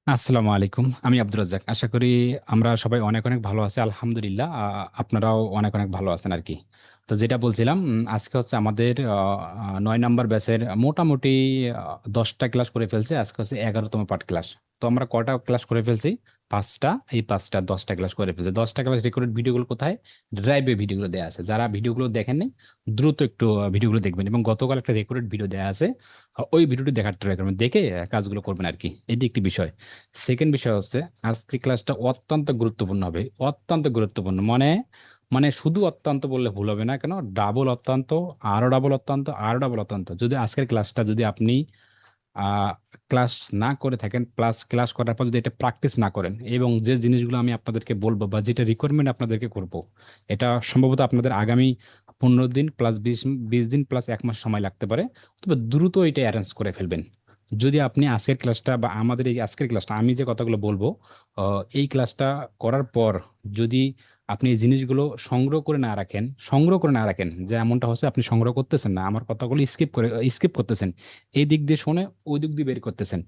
আসসালামু আলাইকুম। আমি আব্দুর রাজ্জাক। আশা করি আমরা সবাই অনেক অনেক ভালো আছি, আলহামদুলিল্লাহ। আপনারাও অনেক অনেক ভালো আছেন আর কি। তো যেটা বলছিলাম, আজকে হচ্ছে আমাদের 9 নম্বর ব্যাচের মোটামুটি 10টা ক্লাস করে ফেলছে। আজকে হচ্ছে 11তম পার্ট ক্লাস। তো আমরা কটা ক্লাস করে ফেলছি? 5টা। এই 5টা 10টা ক্লাস করে ফেলছে। 10টা ক্লাস রেকর্ডেড ভিডিওগুলো কোথায়? ড্রাইভে ভিডিওগুলো দেওয়া আছে। যারা ভিডিওগুলো দেখেননি, দ্রুত একটু ভিডিওগুলো দেখবেন। এবং গতকাল একটা রেকর্ডেড ভিডিও দেওয়া আছে, ওই ভিডিওটি দেখার ট্রাই করবেন, দেখে কাজগুলো করবেন আর কি। এটি একটি বিষয়। সেকেন্ড বিষয় হচ্ছে, আজকে ক্লাসটা অত্যন্ত গুরুত্বপূর্ণ হবে। অত্যন্ত গুরুত্বপূর্ণ মানে মানে শুধু অত্যন্ত বললে ভুল হবে না, কেন ডাবল অত্যন্ত, আরো ডাবল অত্যন্ত, আরো ডাবল অত্যন্ত। যদি আজকের ক্লাসটা যদি আপনি আহ ক্লাস না করে থাকেন, প্লাস ক্লাস করার পর যদি এটা প্র্যাকটিস না করেন, এবং যে জিনিসগুলো আমি আপনাদেরকে বলবো বা যেটা রিকোয়ারমেন্ট আপনাদেরকে করব, এটা সম্ভবত আপনাদের আগামী 15 দিন প্লাস 20 দিন প্লাস 1 মাস সময় লাগতে পারে। তবে দ্রুত এটা অ্যারেঞ্জ করে ফেলবেন। যদি আপনি আজকের ক্লাসটা বা আমাদের এই আজকের ক্লাসটা, আমি যে কথাগুলো বলবো, এই ক্লাসটা করার পর যদি আপনি এই জিনিসগুলো সংগ্রহ করে না রাখেন, যে এমনটা হচ্ছে আপনি সংগ্রহ করতেছেন না, আমার কথাগুলো স্কিপ করতেছেন, এই দিক দিয়ে শুনে ওই দিক দিয়ে বের করতেছেন,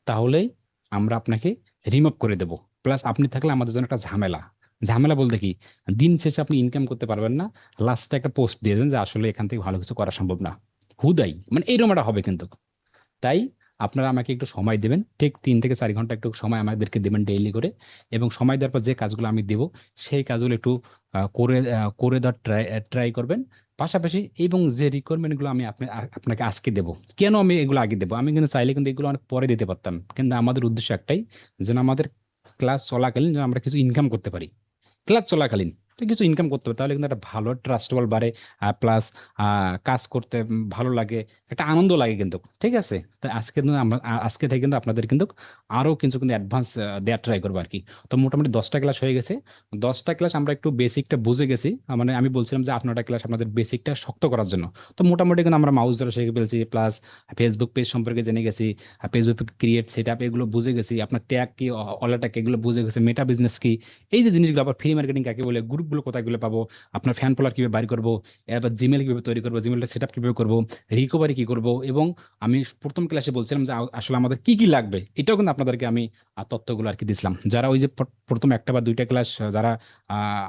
তাহলেই আমরা আপনাকে রিমুভ করে দেব। প্লাস আপনি থাকলে আমাদের জন্য একটা ঝামেলা। ঝামেলা বলতে কি, দিন শেষে আপনি ইনকাম করতে পারবেন না, লাস্টে একটা পোস্ট দিয়ে দেন যে আসলে এখান থেকে ভালো কিছু করা সম্ভব না, হুদাই মানে এইরকম একটা হবে কিন্তু। তাই আপনারা আমাকে একটু সময় দেবেন, ঠিক 3 থেকে 4 ঘন্টা একটু সময় আমাদেরকে দেবেন ডেইলি করে। এবং সময় দেওয়ার পর যে কাজগুলো আমি দেব, সেই কাজগুলো একটু করে দেওয়ার ট্রাই করবেন। পাশাপাশি এবং যে রিকোয়ারমেন্টগুলো আমি আপনাকে আজকে দেব, কেন আমি এগুলো আগে দেবো? আমি কিন্তু চাইলে কিন্তু এগুলো অনেক পরে দিতে পারতাম, কিন্তু আমাদের উদ্দেশ্য একটাই, যেন আমাদের ক্লাস চলাকালীন যেন আমরা কিছু ইনকাম করতে পারি। ক্লাস চলাকালীন তো কিছু ইনকাম করতে হবে, তাহলে কিন্তু একটা ভালো ট্রাস্টেবল বাড়ে। প্লাস কাজ করতে ভালো লাগে, একটা আনন্দ লাগে কিন্তু। ঠিক আছে, তো আজকে কিন্তু আমরা আজকে থেকে কিন্তু আপনাদের কিন্তু আরো কিছু কিন্তু অ্যাডভান্স দেওয়ার ট্রাই করবো আর কি। তো মোটামুটি 10টা ক্লাস হয়ে গেছে। 10টা ক্লাস আমরা একটু বেসিকটা বুঝে গেছি। মানে আমি বলছিলাম যে 8-9টা ক্লাস আপনাদের বেসিকটা শক্ত করার জন্য। তো মোটামুটি কিন্তু আমরা মাউস ধরে শিখে ফেলছি, প্লাস ফেসবুক পেজ সম্পর্কে জেনে গেছি, ফেসবুক ক্রিয়েট সেট আপ এগুলো বুঝে গেছি, আপনার ট্যাগ কি, অলা ট্যাগ এগুলো বুঝে গেছি, মেটা বিজনেস কি, এই যে জিনিসগুলো, আবার ফ্রি মার্কেটিং কাকে বলে, গ্রুপগুলো কোথায় গুলো পাবো, আপনার ফ্যান ফলোয়ার কিভাবে বাইর করবো, এবার জিমেল কিভাবে তৈরি করবো, জিমেলটা সেট আপ কিভাবে করবো, রিকভারি কি করবো, এবং আমি প্রথম ক্লাসে বলছিলাম যে আসলে আমাদের কি কি লাগবে, এটাও কিন্তু আপনাদেরকে আমি তথ্যগুলো আর কি দিছিলাম। যারা ওই যে প্রথম একটা বা দুইটা ক্লাস যারা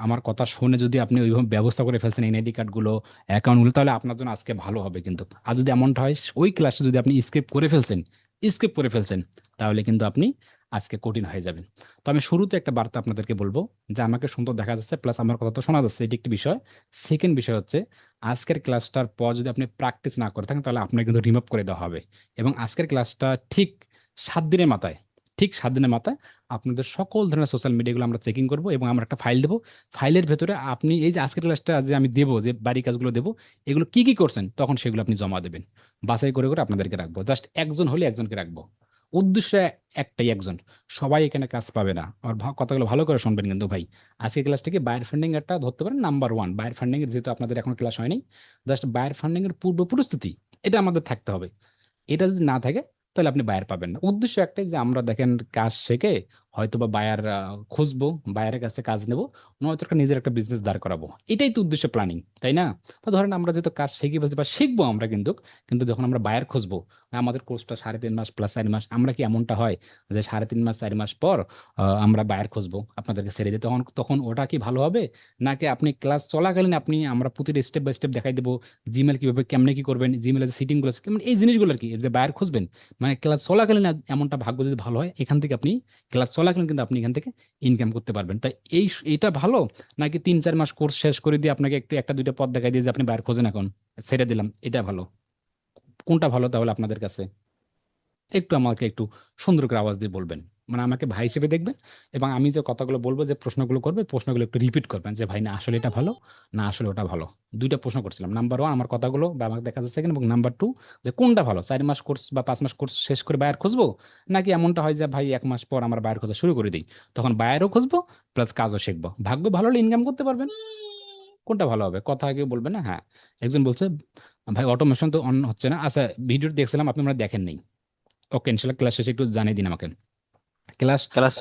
আমার কথা শুনে যদি আপনি ওইভাবে ব্যবস্থা করে ফেলছেন এনআইডি কার্ডগুলো, অ্যাকাউন্টগুলো, তাহলে আপনার জন্য আজকে ভালো হবে কিন্তু। আর যদি এমনটা হয় ওই ক্লাসে যদি আপনি স্কিপ করে ফেলছেন, তাহলে কিন্তু আপনি আজকে কঠিন হয়ে যাবেন। তো আমি শুরুতে একটা বার্তা আপনাদেরকে বলবো, যে আমাকে সুন্দর দেখা যাচ্ছে, প্লাস আমার কথা তো শোনা যাচ্ছে, এটি একটি বিষয়। সেকেন্ড বিষয় হচ্ছে, আজকের ক্লাসটার পর যদি আপনি প্র্যাকটিস না করে থাকেন, তাহলে আপনাকে কিন্তু রিমুভ করে দেওয়া হবে। এবং আজকের ক্লাসটা ঠিক 7 দিনের মাথায়, ঠিক 7 দিনের মাথায় আপনাদের সকল ধরনের সোশ্যাল মিডিয়াগুলো আমরা চেকিং করবো, এবং আমরা একটা ফাইল দেবো। ফাইলের ভেতরে আপনি এই যে আজকের ক্লাসটা যে আমি দেবো, যে বাড়ি কাজগুলো দেবো, এগুলো কি কি করছেন, তখন সেগুলো আপনি জমা দেবেন। বাছাই করে করে আপনাদেরকে রাখবো, জাস্ট একজন হলে একজনকে রাখবো। উদ্দেশ্য একটাই, একজন। সবাই এখানে কাজ পাবে না। আর কথাগুলো ভালো করে শুনবেন কিন্তু ভাই। আজকে ক্লাস থেকে বায়ার ফান্ডিং একটা ধরতে পারেন নাম্বার 1। বায়ার ফান্ডিং এর যেহেতু আপনাদের এখন ক্লাস হয়নি, জাস্ট বায়ার ফান্ডিং এর পূর্ব প্রস্তুতি, এটা আমাদের থাকতে হবে। এটা যদি না থাকে, তাহলে আপনি বায়ার পাবেন না। উদ্দেশ্য একটাই, যে আমরা দেখেন কাজ শিখে হয়তো বা বায়ার খুঁজবো, বায়ারের কাছে কাজ নেবো, নয়তো একটা নিজের একটা বিজনেস দাঁড় করাবো। এটাই তো উদ্দেশ্য, প্ল্যানিং, তাই না? তো ধরেন আমরা যেহেতু কাজ শিখে ফেলছি বা শিখবো আমরা, কিন্তু কিন্তু যখন আমরা বায়ার খুঁজবো, আমাদের কোর্সটা 3.5 মাস প্লাস 4 মাস, আমরা কি এমনটা হয় যে 3.5 মাস 4 মাস পর আমরা বায়ার খুঁজবো আপনাদেরকে ছেড়ে দিই, তখন তখন ওটা কি ভালো হবে? নাকি আপনি ক্লাস চলাকালীন আমরা প্রতিটা স্টেপ বাই স্টেপ দেখাই দেবো, জিমেল কিভাবে কেমনে কি করবেন, জিমেলের সিটিং গুলো কেমন, এই জিনিসগুলো আর কি, যে বায়ার খুঁজবেন। মানে ক্লাস চলাকালীন এমনটা ভাগ্য যদি ভালো হয়, এখান থেকে আপনি ক্লাস চলাকালীন কিন্তু আপনি এখান থেকে ইনকাম করতে পারবেন। তাই এইটা ভালো, নাকি 3-4 মাস কোর্স শেষ করে দিয়ে আপনাকে একটু একটা দুইটা পদ দেখাই দিয়ে যে আপনি বায়ার খোঁজেন এখন, ছেড়ে দিলাম, এটা ভালো? কোনটা ভালো তাহলে আপনাদের কাছে? একটু আমাকে একটু সুন্দর করে আওয়াজ দিয়ে বলবেন। মানে আমাকে ভাই হিসেবে দেখবেন, এবং আমি যে কথাগুলো বলবো, যে প্রশ্নগুলো করবে, প্রশ্নগুলো একটু রিপিট করবেন, যে ভাই না আসলে এটা ভালো, না আসলে ওটা ভালো। দুইটা প্রশ্ন করছিলাম, নাম্বার 1 আমার কথাগুলো বা আমাকে দেখা যাচ্ছে কিনা, এবং নাম্বার 2 যে কোনটা ভালো, 4 মাস কোর্স বা 5 মাস কোর্স শেষ করে বায়ার খুঁজবো, নাকি এমনটা হয় যে ভাই 1 মাস পর আমার বায়ার খোঁজা শুরু করে দিই, তখন বায়ারও খুঁজবো প্লাস কাজও শিখবো, ভাগ্য ভালো হলে ইনকাম করতে পারবেন। কোনটা ভালো হবে? কথা আগে বলবেন না? হ্যাঁ। একজন বলছে, ভাই অটোমেশন তো অন হচ্ছে না। আচ্ছা, ভিডিও দেখছিলাম, আপনি আমরা দেখেন নেই। ওকে, ইনশাল্লাহ ক্লাস শেষে একটু জানিয়ে দিন আমাকে। ক্লাস ক্লাস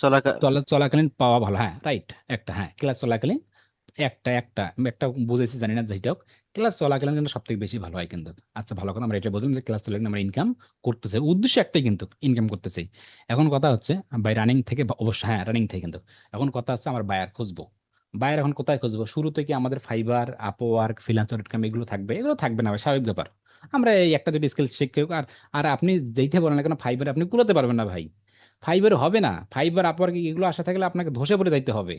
চলাকালীন পাওয়া ভালো, হ্যাঁ রাইট। একটা, হ্যাঁ ক্লাস চলাকালীন একটা একটা একটা বুঝেছি জানি না, যাই হোক। ক্লাস চলাকালীন কিন্তু সব থেকে বেশি ভালো হয় কিন্তু। আচ্ছা ভালো কথা, আমরা এটা বুঝলাম যে ক্লাস চলাকালীন আমরা ইনকাম করতেছে, উদ্দেশ্য একটাই কিন্তু ইনকাম করতেছি। এখন কথা হচ্ছে বাই রানিং থেকে অবশ্যই, হ্যাঁ রানিং থেকে কিন্তু এখন কথা হচ্ছে আমার বায়ার খুঁজবো। বায়ার এখন কোথায় খুঁজবো? শুরুতে কি আমাদের fibre, Upwork, freelancer dot com এগুলো থাকবে? এগুলো থাকবে না ভাই, স্বাভাবিক ব্যাপার। আমরা এই একটা দুটো স্কিল শিখে, আর আর আপনি যেইটা বলেন না কেন ফাইবার আপনি কুলাতে পারবেন না ভাই। ফাইবার হবে না, ফাইবার আপওয়ার্ক এগুলো আশা থাকলে আপনাকে ধসে পড়ে যাইতে হবে।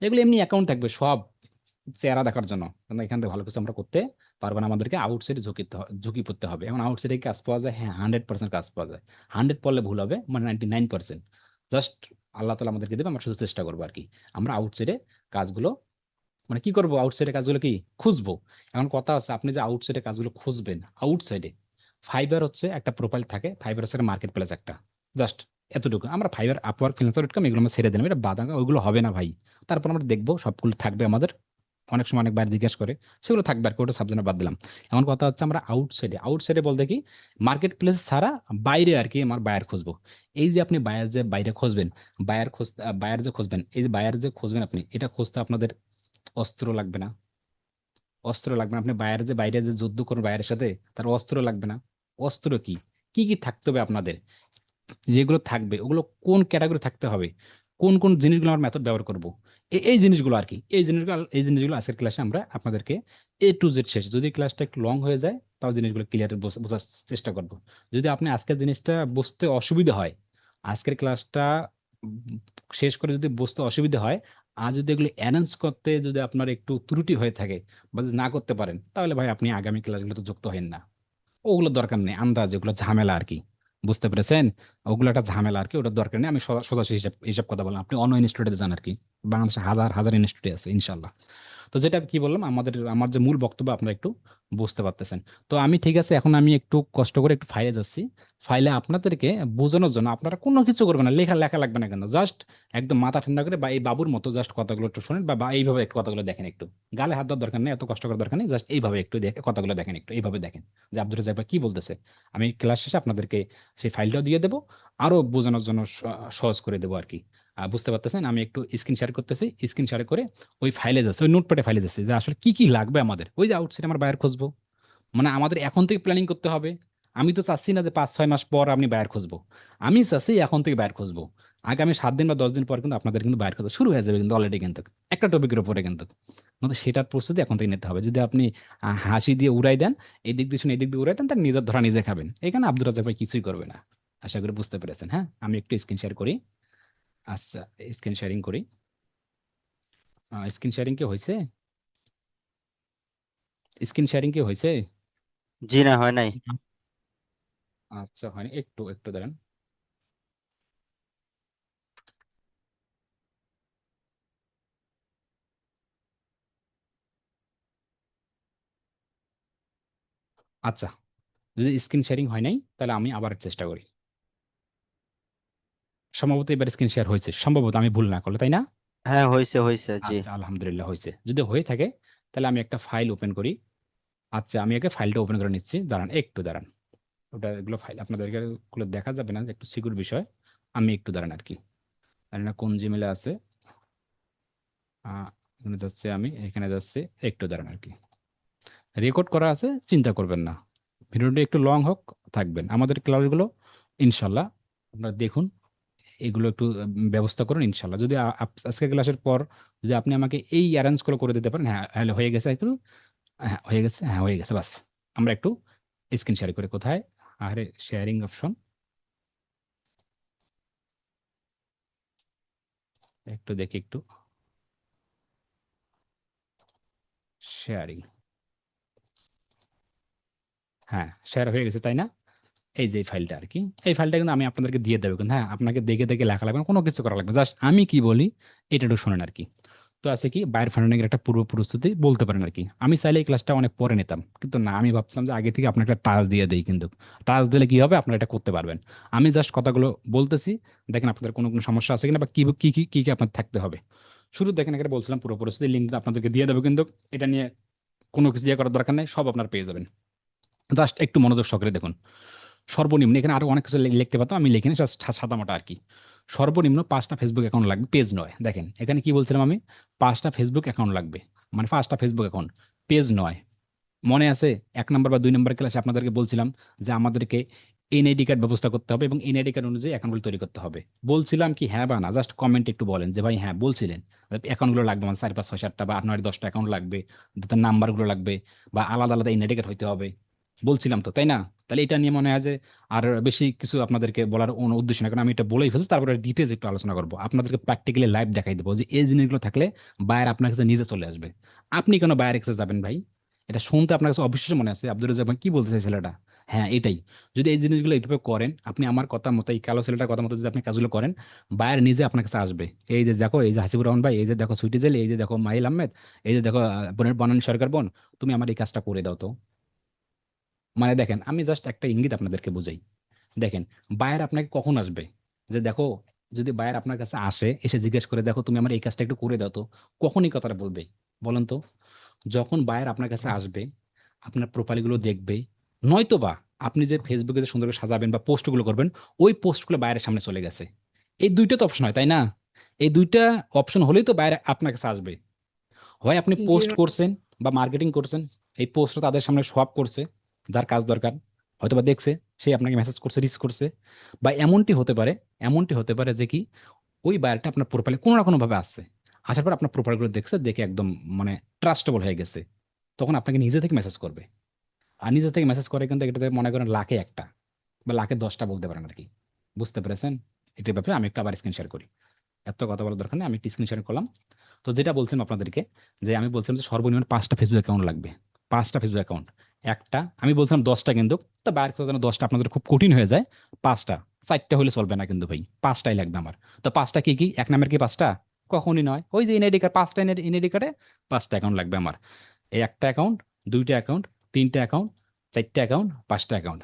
এগুলো এমনি অ্যাকাউন্ট থাকবে সব চেহারা দেখার জন্য, কিন্তু এখান থেকে ভালো কিছু আমরা করতে পারবো না। আমাদেরকে আউটসাইডে ঝুঁকি পড়তে হবে। এখন আউটসাইডে কাজ পাওয়া যায়, হ্যাঁ 100% কাজ পাওয়া যায়। 100 পড়লে ভুল হবে, মানে 99%। জাস্ট আল্লাহ তালা আমাদেরকে দেবে, আমরা শুধু চেষ্টা করবো আর কি। আমরা আউটসাইডে কাজগুলো, মানে কি করবো, আউটসাইডে কাজগুলো কি খুঁজবো। এখন কথা আছে, আপনি যে আউটসাইডে কাজগুলো খুঁজবেন, আউটসাইডে ফাইবার হচ্ছে একটা প্রোফাইল থাকে, ফাইবার হচ্ছে মার্কেট প্লেস একটা, জাস্ট এতটুকু। আমরা fibre, Upwork, freelancer dot com এগুলো আমরা ছেড়ে দিলাম, এটা বাদাঙ্গা ওইগুলো হবে না ভাই। তারপর আমরা দেখবো সবগুলো থাকবে আমাদের। অনেক সময় অনেক বাইরে জিজ্ঞেস করে, সেগুলো থাকবে আর কি, ওটা সাবজেক্ট বাদ দিলাম। এখন কথা হচ্ছে আমরা আউটসাইডে, আউটসাইডে বলতে কি মার্কেট প্লেস ছাড়া বাইরে আর কি আমার বায়ার খুঁজবো। এই যে আপনি বায়ার যে বাইরে খুঁজবেন, বায়ার যে খুঁজবেন, এই যে বায়ার যে খুঁজবেন আপনি, এটা খুঁজতে আপনাদের অস্ত্র লাগবে না। অস্ত্র লাগবে না। আপনি বাইরে যে যুদ্ধ করবেন বাইরের সাথে, তার অস্ত্র লাগবে না। অস্ত্র কি, কি কি থাকতে হবে আপনাদের? যেগুলো থাকবে ওগুলো কোন ক্যাটাগরি থাকতে হবে, কোন কোন জিনিসগুলো আমরা মেথড ব্যবহার করব, এই জিনিসগুলো আর কি। এই জিনিসগুলো আজকের ক্লাসে আমরা আপনাদেরকে A to Z শেষ, যদি ক্লাসটা একটু লং হয়ে যায় তাও জিনিসগুলো ক্লিয়ার বোঝার চেষ্টা করব। যদি আপনি আজকের জিনিসটা বুঝতে অসুবিধা হয়, আজকের ক্লাসটা উম, শেষ করে যদি বুঝতে অসুবিধা হয়, আর যদি এগুলো অ্যারেঞ্জ করতে যদি আপনার একটু ত্রুটি হয়ে থাকে বা যদি না করতে পারেন, তাহলে ভাই আপনি আগামী ক্লাসগুলোতে যুক্ত হেন না। ওগুলো দরকার নেই, আন্দাজ ওগুলো ঝামেলা আর কি। বুঝতে পেরেছেন? ওগুলো একটা ঝামেলা আর কি, ওটার দরকার নেই। আমি সোজাসুজি হিসাব হিসাব কথা বললাম, আপনি অন্য ইনস্টিটিউটে যান আর কি। বাংলাদেশে হাজার হাজার ইনস্টিটিউট আছে ইনশাল্লাহ। তো যেটা কি বললাম, আমার যে মূল বক্তব্য আপনারা একটু বুঝতে পারতেছেন। তো আমি ঠিক আছে, এখন আমি একটু কষ্ট করে একটু ফাইলে যাচ্ছি। ফাইলে আপনাদেরকে বোঝানোর জন্য আপনারা কোনো কিছু করবেন না, লেখা লেখা লাগবে না কেন, জাস্ট একদম মাথা ঠান্ডা করে বা এই বাবুর মতো জাস্ট কথাগুলো একটু শোনেন, বা এইভাবে একটু কথাগুলো দেখেন একটু। গালে হাত দেওয়ার দরকার নেই, এত কষ্ট করার দরকার নেই, জাস্ট এইভাবে একটু দেখে কথাগুলো দেখেন, একটু এইভাবে দেখেন যে আব্দুল রাজ্জাক ভাই কি বলতেছে। আমি ক্লাস শেষে আপনাদেরকে সেই ফাইলটাও দিয়ে দেবো, আরো বোঝানোর জন্য সহজ করে দেবো আর কি। বুঝতে পারতেছেন? আমি একটু স্ক্রিন শেয়ার করতেছি, স্ক্রিন শেয়ার করে ওই ফাইলে যাচ্ছে, ওই নোটপ্যাডে ফাইলে যাচ্ছে, যে আসলে কি কি লাগবে আমাদের। ওই যে আউটসাইড আমার বায়ার খুঁজবো, মানে আমাদের এখন থেকে প্ল্যানিং করতে হবে। আমি তো চাচ্ছি না যে 5-6 মাস পর আপনি বায়ার খুঁজবো, আমি চাচ্ছি এখন থেকে বায়ার খুঁজবো। আগামী 7 দিন বা 10 দিন পর কিন্তু আপনাদের কিন্তু বায়ার খোঁজা শুরু হয়ে যাবে কিন্তু অলরেডি কিন্তু, একটা টপিকের উপরে কিন্তু। কিন্তু সেটার প্রস্তুতি এখন থেকে নিতে হবে। যদি আপনি হাসি দিয়ে উড়াই দেন, এই দিক দিয়ে শুনে এই দিক দিয়ে উড়াই দেন, তার নিজের ধরা নিজে খাবেন। এখানে আব্দুর রাজ্জাক ভাই কিছুই করবে না। আশা করি বুঝতে পেরেছেন। হ্যাঁ, আমি একটু স্ক্রিন শেয়ার করি। আচ্ছা, স্ক্রিন শেয়ারিং করি। স্ক্রিন শেয়ারিং কি হয়েছে? স্ক্রিন শেয়ারিং কি হয়েছে? জি না, হয় নাই। আচ্ছা হয়নি, একটু একটু দাঁড়ান। আচ্ছা, যদি স্ক্রিন শেয়ারিং হয় নাই তাহলে আমি আবার চেষ্টা করি। সম্ভবত এবার স্ক্রিন শেয়ার হয়েছে, সম্ভবত আমি ভুল না করলে, তাই না? হ্যাঁ, হয়েছে হয়েছে, জি। আচ্ছা আলহামদুলিল্লাহ হয়েছে। যদি হয়ে থাকে তাহলে আমি একটা ফাইল ওপেন করি। আচ্ছা আমি আগে ফাইলটা ওপেন করে নিচ্ছি, দাঁড়ান একটু দাঁড়ান। ওটা এগুলো ফাইল আপনাদেরকে গুলো দেখা যাবে না, একটু সিকিউর বিষয়। আমি একটু দাঁড়ান আর কি। জানি না কোন জিমেলে আছে। এখানে যাচ্ছে, আমি এখানে যাচ্ছে, একটু দাঁড়ান আর কি। রেকর্ড করা আছে, চিন্তা করবেন না। ভিডিওটি একটু লং হোক, থাকবেন আমাদের ক্লাসগুলো ইনশাল্লাহ। আপনারা দেখুন, এগুলো একটু ব্যবস্থা করুন ইনশাল্লাহ। যদি আজকে ক্লাসের পর যদি আপনি আমাকে এই অ্যারেঞ্জ করে করে দিতে পারেন, হ্যাঁ হ্যালো হয়ে গেছে একটু, হ্যাঁ হয়ে গেছে, হ্যাঁ হয়ে গেছে, বাস। আমরা একটু স্ক্রিন শেয়ার করে কোথায়, আরে শেয়ারিং অপশন, একটু দেখি একটু। শেয়ারিং, হ্যাঁ শেয়ার হয়ে গেছে তাই না? এই যে এই ফাইলটা আর কি, এই ফাইলটা কিন্তু আমি আপনাদেরকে দিয়ে দেবো কিন্তু, হ্যাঁ আপনাকে দেখে দেখে লেখা লাগবে না, কোনো কিছু করা লাগবে, জাস্ট আমি কি বলি এটা একটু শোনেন আর কি। তো আছে কি, বায়ার ফান্ডিং এর একটা পূর্ব প্রস্তুতি বলতে পারেন আর কি। আমি চাইলে এই ক্লাসটা অনেক পরে নিতাম, কিন্তু না, আমি ভাবছিলাম যে আগে থেকে আপনার একটা টাচ দিয়ে দেই, কিন্তু টাচ দিলে কি হবে, আপনারা এটা করতে পারবেন। আমি জাস্ট কথাগুলো বলতেছি, দেখেন আপনাদের কোনো কোনো সমস্যা আছে কিনা, বা কি কি কি কি কি আপনার থাকতে হবে। শুরু দেখেন এখানে বলছিলাম পুরো প্রস্তুতি লিঙ্ক আপনাদেরকে দিয়ে দেবো কিন্তু, এটা নিয়ে কোনো কিছু দিয়ে করার দরকার নেই, সব আপনার পেয়ে যাবেন। জাস্ট একটু মনোযোগ সহকারে দেখুন। সর্বনিম্ন এখানে আরো অনেক কিছু লিখতে পারতাম, আমি লিখিনি, জাস্ট সাদা মাটা আর কি। সর্বনিম্ন 5টা ফেসবুক অ্যাকাউন্ট লাগবে, পেজ নয়। দেখেন এখানে কি বলছিলাম আমি, 5টা ফেসবুক অ্যাকাউন্ট লাগবে, মানে 5টা ফেসবুক অ্যাকাউন্ট, পেজ নয়। মনে আছে 1 নম্বর বা 2 নম্বর ক্লাসে আপনাদেরকে বলছিলাম যে আমাদেরকে এনআইডি কার্ড ব্যবস্থা করতে হবে এবং এনআইডি কার্ড অনুযায়ী অ্যাকাউন্টগুলো তৈরি করতে হবে। বলছিলাম কি হ্যাঁ বা না? জাস্ট কমেন্ট একটু বলেন যে ভাই হ্যাঁ বলছিলেন। অ্যাকাউন্টগুলো লাগবে, মানে 4 5 6 7টা বা 8 9 10টা অ্যাকাউন্ট লাগবে, তার নাম্বারগুলো লাগবে, বা আলাদা আলাদা এনআইডি কার্ড হইতে হবে। বলছিলাম তো, তাই না? তাহলে এটা নিয়ে মনে হয় যে আর বেশি কিছু আপনাদেরকে বলার কোনো উদ্দেশ্য না, কারণ আমি এটা বলেই ফেলছি। তারপরে ডিটেলস একটু আলোচনা করবো, আপনাদেরকে প্র্যাকটিক্যালি লাইভ দেখাই দেবো যে এই জিনিসগুলো থাকলে বায়ার আপনার কাছে নিজে চলে আসবে। আপনি কেন বায়ারের কাছে যাবেন ভাই? এটা শুনতে আপনার কাছে অবিশ্বাস্য মনে আছে? আব্দুর রাজ্জাক ভাই কি বলতে চাই ছেলেটা? হ্যাঁ এটাই। যদি এই জিনিসগুলো এইভাবে করেন, আপনি আমার কথা মতো, এই কালো ছেলেটার কথা মতো যদি আপনি কাজগুলো করেন, বায়ার নিজে আপনার কাছে আসবে। এই যে দেখো, এই যে হাসিবুর রহমান ভাই, এই যে দেখো সুইটি জেল, এই যে দেখো মাহিল আহমেদ, এই যে দেখো বনানী সরকার বোন, তুমি আমার এই কাজটা করে দাও তো। মানে দেখেন, আমি জাস্ট একটা ইঙ্গিত আপনাদেরকে বুঝাই। দেখেন, বায়ার আপনাকে কখন আসবে? যে দেখো, যদি বায়ার আপনার কাছে আসে, এসে জিজ্ঞেস করে দেখো তুমি আমার এই কাজটা একটু করে দাও তো, কখন এই কথাটা বলবে বলেন তো? যখন বায়ার আপনার কাছে আসবে, আপনার প্রোফাইলগুলো দেখবে, নয়তোবা আপনি যে ফেসবুকে যে সুন্দর করে সাজাবেন বা পোস্টগুলো করবেন, ওই পোস্টগুলো বায়ারের সামনে চলে গেছে। এই দুইটা তো অপশন হয়, তাই না? এই দুইটা অপশন হলেই তো বায়ার আপনার কাছে আসবে। হয় আপনি জি পোস্ট ভাই। করছেন বা মার্কেটিং করছেন, এই পোস্টটা তাদের সামনে শো আপ করছে, যার কাজ দরকার, হয়তোবা দেখছে, সে আপনাকে মেসেজ করছে, রিচ করছে। বা এমনটি হতে পারে যে কি, ওই বায়ারটা আপনার প্রোফাইলে কোনো না কোনো ভাবে আসছে, আসার পর আপনার প্রোফাইলগুলো দেখছে, দেখে একদম মানে ট্রাস্টেবল হয়ে গেছে, তখন আপনাকে নিজে থেকে মেসেজ করবে। আর নিজে থেকে মেসেজ করে কিন্তু এটাতে মনে করেন লাখে একটা বা লাখে 10টা বলতে পারেন আর কি। বুঝতে পেরেছেন? এটার ব্যাপারে আমি একটা আবার স্ক্রিন শেয়ার করি। এত কথা বলার দরকার নেই, আমি একটি স্ক্রিন শেয়ার করলাম। তো যেটা বলছিলাম আপনাদেরকে, যে আমি বলছিলাম যে সর্বনিম্ন 5টা ফেসবুক অ্যাকাউন্ট লাগবে। 5টা ফেসবুক অ্যাকাউন্ট। একটা আমি বলছিলাম 10টা, কিন্তু তো বাইরের কথা যেন 10টা আপনাদের খুব কঠিন হয়ে যায়। 5টা, 4টা হলে চলবে না কিন্তু ভাই, 5টাই লাগবে আমার। তো 5টা কি কি? এক নাম্বার কি 5টা? কখনই নয়, ওই যে এনআইডি কার্ড, 5টা এনআইডি কার্ডে 5টা অ্যাকাউন্ট লাগবে আমার। এই একটা অ্যাকাউন্ট, দুইটা অ্যাকাউন্ট, তিনটা অ্যাকাউন্ট, চারটা অ্যাকাউন্ট, 5টা অ্যাকাউন্ট।